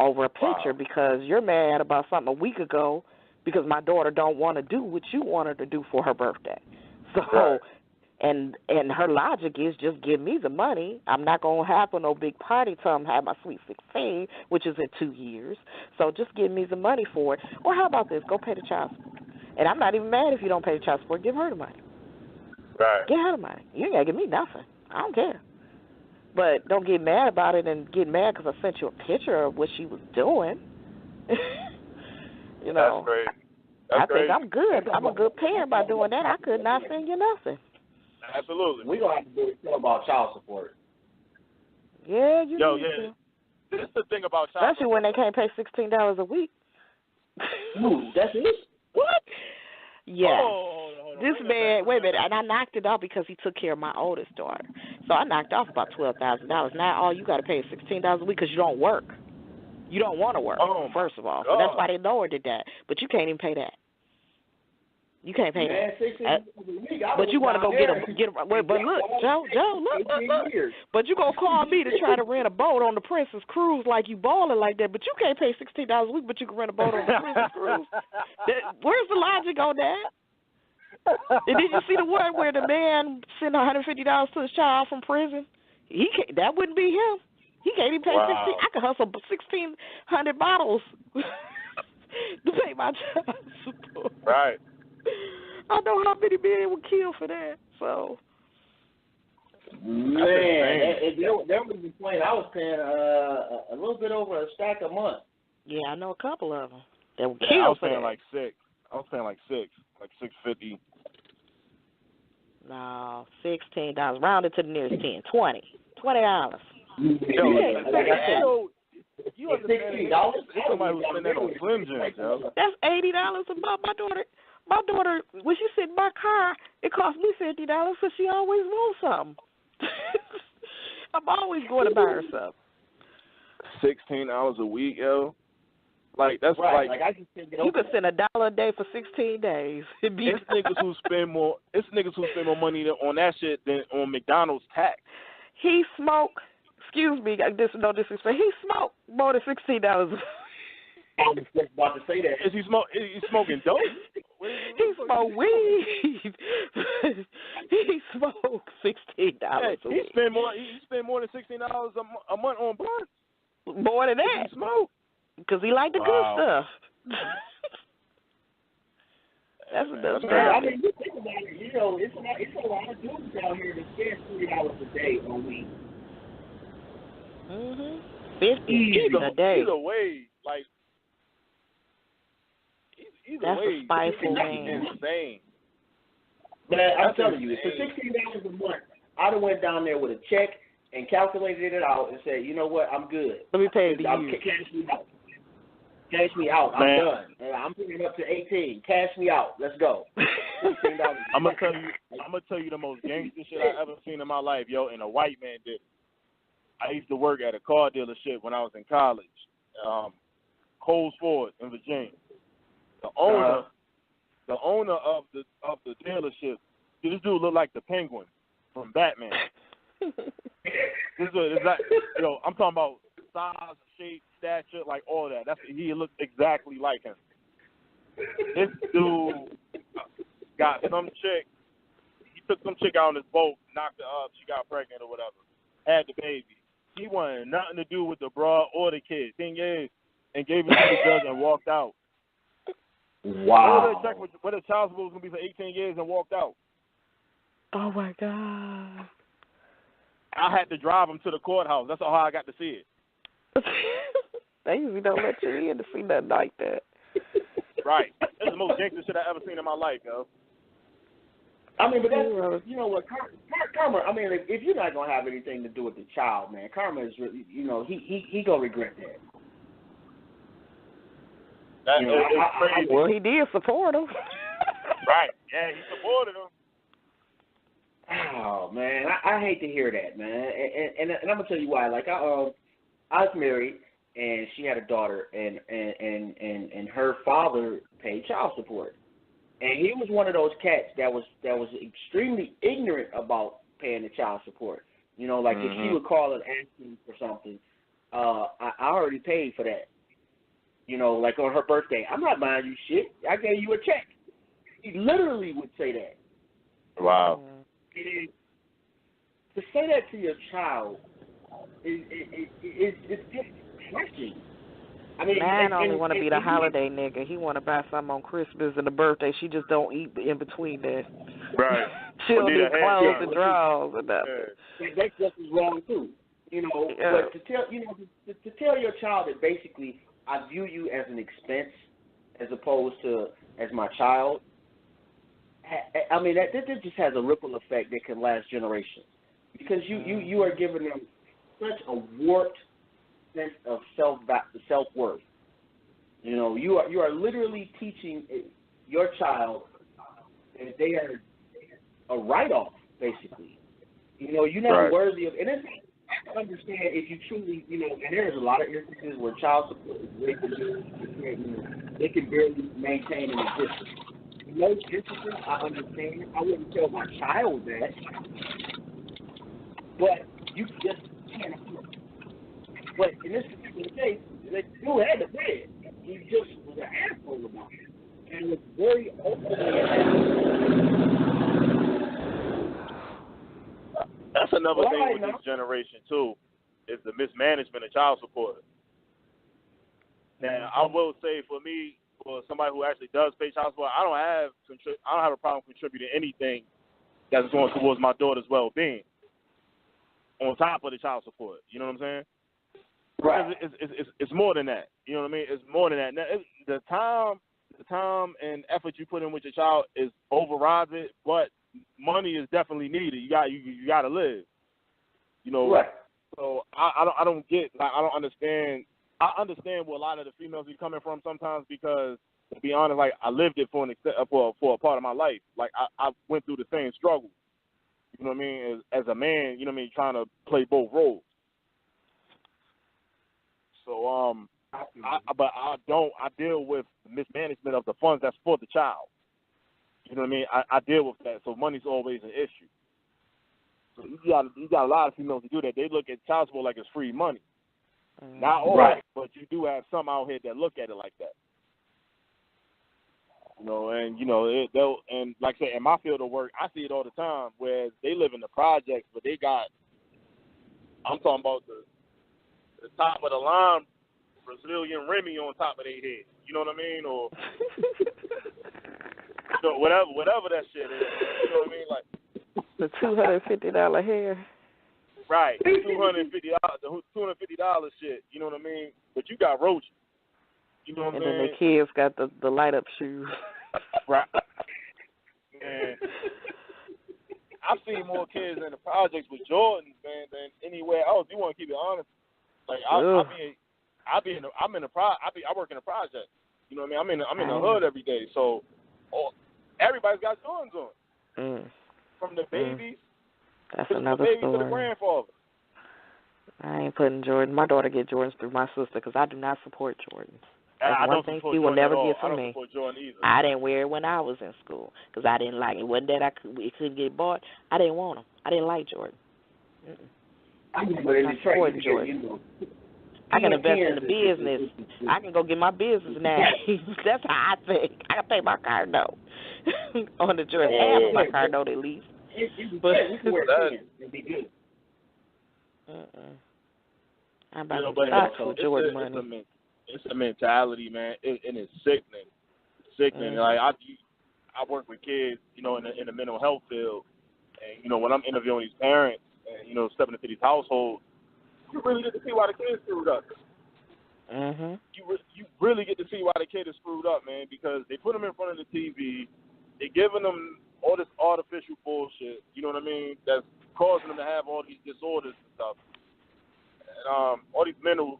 over a picture because you're mad about something a week ago because my daughter don't want to do what you want her to do for her birthday. So, and her logic is just give me the money. I'm not going to have no big party till I have my sweet 16, which is in 2 years. So just give me the money for it. Or how about this? Go pay the child support. And I'm not even mad if you don't pay the child support. Give her the money. Right. Give her the money. You ain't got to give me nothing. I don't care. But don't get mad about it and get mad because I sent you a picture of what she was doing. That's great. I think I'm good. I'm a good parent by doing that. I could not send you nothing. Absolutely. We're going to have to do something about child support. Yeah, you need to. This is the thing about child Especially when they can't pay $16 a week. Ooh, that's it? What? Yeah. Hold on. This man, wait a minute, and I knocked it off because he took care of my oldest daughter. So I knocked off about $12,000. Now all you got to pay is $16 a week because you don't work. You don't want to work, first of all. So that's why they lowered it that. But you can't even pay that. You can't pay that. But you want to go get a but look, Joe, look. But you gonna call me to try to rent a boat on the Princess Cruise like you balling like that. But you can't pay $16 a week, but you can rent a boat on the Princess Cruise. Where's the logic on that? And did you see the one where the man sent $150 to his child from prison? He can't, that wouldn't be him. He can't even pay 16. I could hustle 1,600 bottles to pay my child support. Right. I know how many men would kill for that. So, man, there was a point I was paying a little bit over a stack a month. Yeah, I know a couple of them that would I kill was for paying that. like $6. I was paying like $650. No, $16. Round it to the nearest 10. $20. $20. Yo, you understand? It's somebody who's spending that on Slim Jims, yo. That's $80 a month. My daughter, when she sit in my car, it costs me $50 because she always wants something. I'm always going to buy her something. $16 a week, yo. Like that's right. like I can send it you could send $1 a day for 16 days. It's niggas who spend more. It's niggas who spend more money on that shit than on McDonald's tax. He smoked. Excuse me, no disrespect. He smoked more than $16. I was just about to say that. Is he smoking dope? He smoked weed. He smoked $16 a week. He spend more than $16 a month on blunt. More than that. He smoke. Because he like the good stuff. That's what does. I mean, you think about it. You know, it's a lot of dudes down here that spend $40 a day on weed. 50 a day. Either way, like either that's way, a spiteful man. Insane. But I'm telling you, for $16 a month, I'd have went down there with a check and calculated it out and said, you know what, I'm good. Let me pay you. Cash me out. I'm done. I'm putting it up to 18. Cash me out. Let's go. I'm gonna tell you the most gangster shit I ever seen in my life, yo. And a white man did it. I used to work at a car dealership when I was in college, Coles Ford in Virginia. The owner of the dealership, this dude looked like the Penguin from Batman. This is like, yo, I'm talking about size, shape, stature, like all that. He looked exactly like him. This dude got some chick. He took some chick out on his boat, knocked her up. She got pregnant or whatever. Had the baby. He wanted nothing to do with the broad or the kid. Thing is, and gave it to the judge and walked out. Wow. What the child support was going to be for 18 years and walked out. Oh, my God. I had to drive him to the courthouse. That's how I got to see it. They usually don't let you in to see nothing like that. Right. That's the most gangster shit I ever seen in my life, yo. I mean, but that's, you know what, karma, I mean, if you're not going to have anything to do with the child, man, karma is really, you know, he going to regret that. Crazy. Well, he did support him. Right. Yeah, he supported him. Oh, man, I hate to hear that, man. And I'm going to tell you why. Like, I was married, and she had a daughter, and her father paid child support. And he was one of those cats that was extremely ignorant about paying the child support. You know, like if she would call and ask him for something, I already paid for that. You know, like on her birthday, I'm not buying you shit. I gave you a check. He literally would say that. Wow. And to say that to your child it's just crushing. I mean, man only want to be the holiday nigga. He want to buy something on Christmas and the birthday. She just don't eat in between that. Right. She'll need clothes and drawers and nothing. Yeah. That's just as wrong too. You know, but to tell your child that basically I view you as an expense as opposed to as my child. I mean, that just has a ripple effect that can last generations because you are giving them such a warped sense of self-worth. You know, you are literally teaching your child that they are a write-off, basically. You know, you're not worthy of, and it's, I understand if you truly, you know, and there's a lot of instances where child support is great, they can barely maintain an existence. In those instances, I understand. I wouldn't tell my child that, but you just can't afford it. But in this particular case, the dude had to pay it. He just was an asshole about it. And was very openly That's another thing with this generation, too, is the mismanagement of child support. Now, I will say for me, for somebody who actually does pay child support, I don't have a problem contributing anything that's going towards my daughter's well-being on top of the child support. You know what I'm saying? Right. It's more than that. You know what I mean? It's more than that. Now, the time and effort you put in with your child overrides it, but money is definitely needed. You got to live. You know, right. So I don't get, like, I don't understand. I understand where a lot of the females be coming from sometimes because, to be honest, like, I lived it for a part of my life. Like, I went through the same struggle. You know what I mean? As a man, you know what I mean, trying to play both roles. So I deal with mismanagement of the funds that's for the child. You know what I mean? I deal with that. So money's always an issue. So you got a lot of females who do that. They look at child support like it's free money. Not all, right. but you do have some out here that look at it like that. You know, and you know they'll, and like I said, in my field of work, I see it all the time. Where they live in the projects, but they got, I'm talking about the top of the line Brazilian Remy on top of their head. You know what I mean? Or you know, whatever that shit is. You know what I mean? Like the $250 hair. Right, $250 shit. You know what I mean? But you got roaches. You know what I mean? And then the kids got the light up shoes. Right. Man, I've seen more kids in the projects with Jordans, man, than anywhere else. You want to keep it honest? Like I work in a project. You know what I mean? I'm in the hood every day, so everybody's got Jordans on. From the babies. That's from another the baby story. To the grandfather. I ain't putting Jordan. My daughter get Jordans through my sister because I do not support Jordans. That's I one don't thing support she will Jordan never at all. get from I don't me. support Jordan either. I didn't wear it when I was in school because I didn't like it. It wasn't that it couldn't get bought. I didn't want them. I didn't like Jordan. I'm supporting Jordan. I can invest in the business. I can go get my business now. That's how I think. I can pay my car note on the Jordan. Half of my car note at least. But we can wear pants and be good. I'm about to stop with Jordan money. It's a mentality, man, and it's sickening. Like I work with kids, you know, in the mental health field, and you know when I'm interviewing these parents, and you know stepping into these households, you really get to see why the kid's screwed up. You really get to see why the kid is screwed up, man, because they put them in front of the TV, they're giving them all this artificial bullshit, you know what I mean, that's causing them to have all these disorders and stuff, and all these mental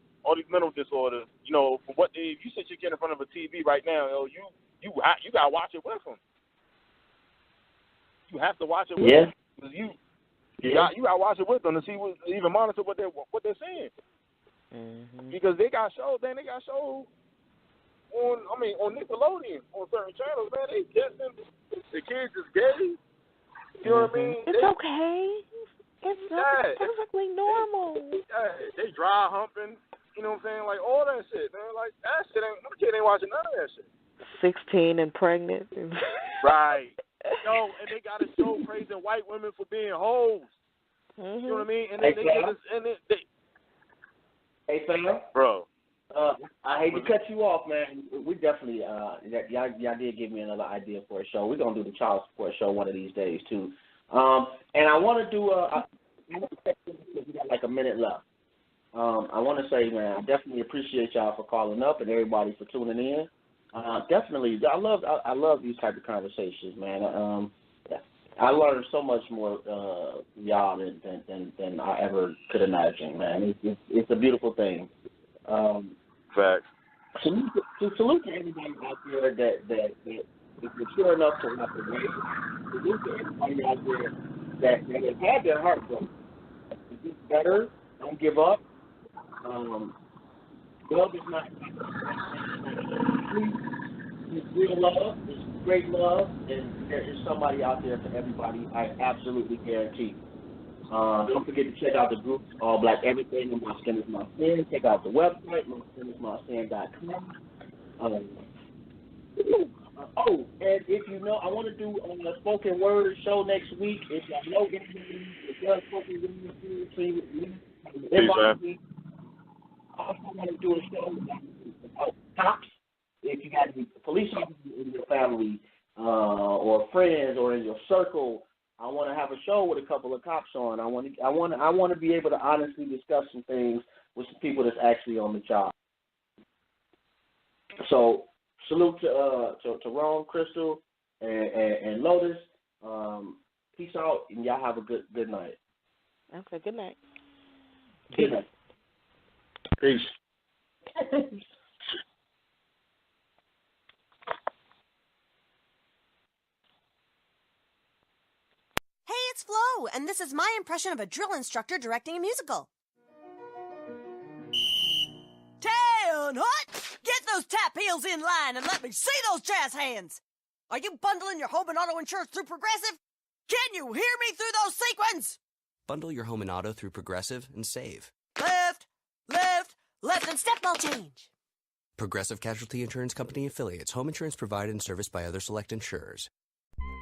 disorders. You know, from what if you sit your kid in front of a TV right now, you gotta watch it with them. You have to watch it with them. Because you gotta watch it with them to see even monitor what they're saying. Because they got shows on Nickelodeon, on certain channels, man, they kissing, the kids is gay. You know what I mean? It's okay. It's perfectly normal. Yeah, they dry humping, you know what I'm saying? Like all that shit, man. Like that shit my kid ain't watching none of that shit. 16 and pregnant. Right. Yo, and they gotta show praising white women for being hoes. You know what I mean? And then they Hey, fella. Bro. I hate to cut you off, man. We definitely, y'all did give me another idea for a show. We're going to do the child support show one of these days, too. And I want to do, we got like a minute left. I want to say, man, I definitely appreciate y'all for calling up and everybody for tuning in. Definitely, I love these type of conversations, man. I learned so much more y'all than I ever could imagine, man. It's a beautiful thing. Facts. Salute to everybody out there that is mature enough to walk away. Salute to everybody out there that has had their heart broken. Do better. Don't give up. Love is not it's real love. It's great love, and there is somebody out there for everybody. I absolutely guarantee. Don't forget to check out the group, All Black Everything, and My Skin Is My Sin. Check out the website, myskinismysin.com. And if you know, I want to do a spoken word show next week. If y'all know anybody that does spoken word, please invite me. I also want to do a show about cops. If you got police officers in your family or friends or in your circle, I want to have a show with a couple of cops on. I want to be able to honestly discuss some things with some people that's actually on the job. So salute to Ron, Crystal, and Lotus. Peace out, and y'all have a good night. Okay, good night. Good night. Peace. Hey, it's Flo, and this is my impression of a drill instructor directing a musical. Town hut! Get those tap heels in line and let me see those jazz hands! Are you bundling your home and auto insurance through Progressive? Can you hear me through those sequins? Bundle your home and auto through Progressive and save. Left, and step ball change. Progressive Casualty Insurance Company affiliates. Home insurance provided and serviced by other select insurers.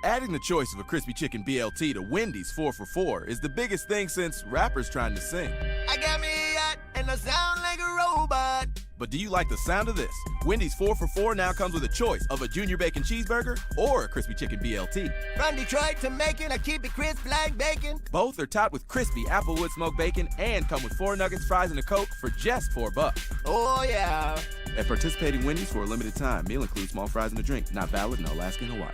Adding the choice of a crispy chicken BLT to Wendy's 4 for $4 is the biggest thing since rappers trying to sing. I got me a yacht and I sound like a robot. But do you like the sound of this? Wendy's 4 for $4 now comes with a choice of a junior bacon cheeseburger or a crispy chicken BLT. From Detroit to Macon, I keep it crisp like bacon. Both are topped with crispy applewood smoked bacon and come with 4 nuggets, fries, and a Coke for just $4. Oh, yeah. At participating Wendy's for a limited time, meal includes small fries and a drink. Not valid in Alaska and Hawaii.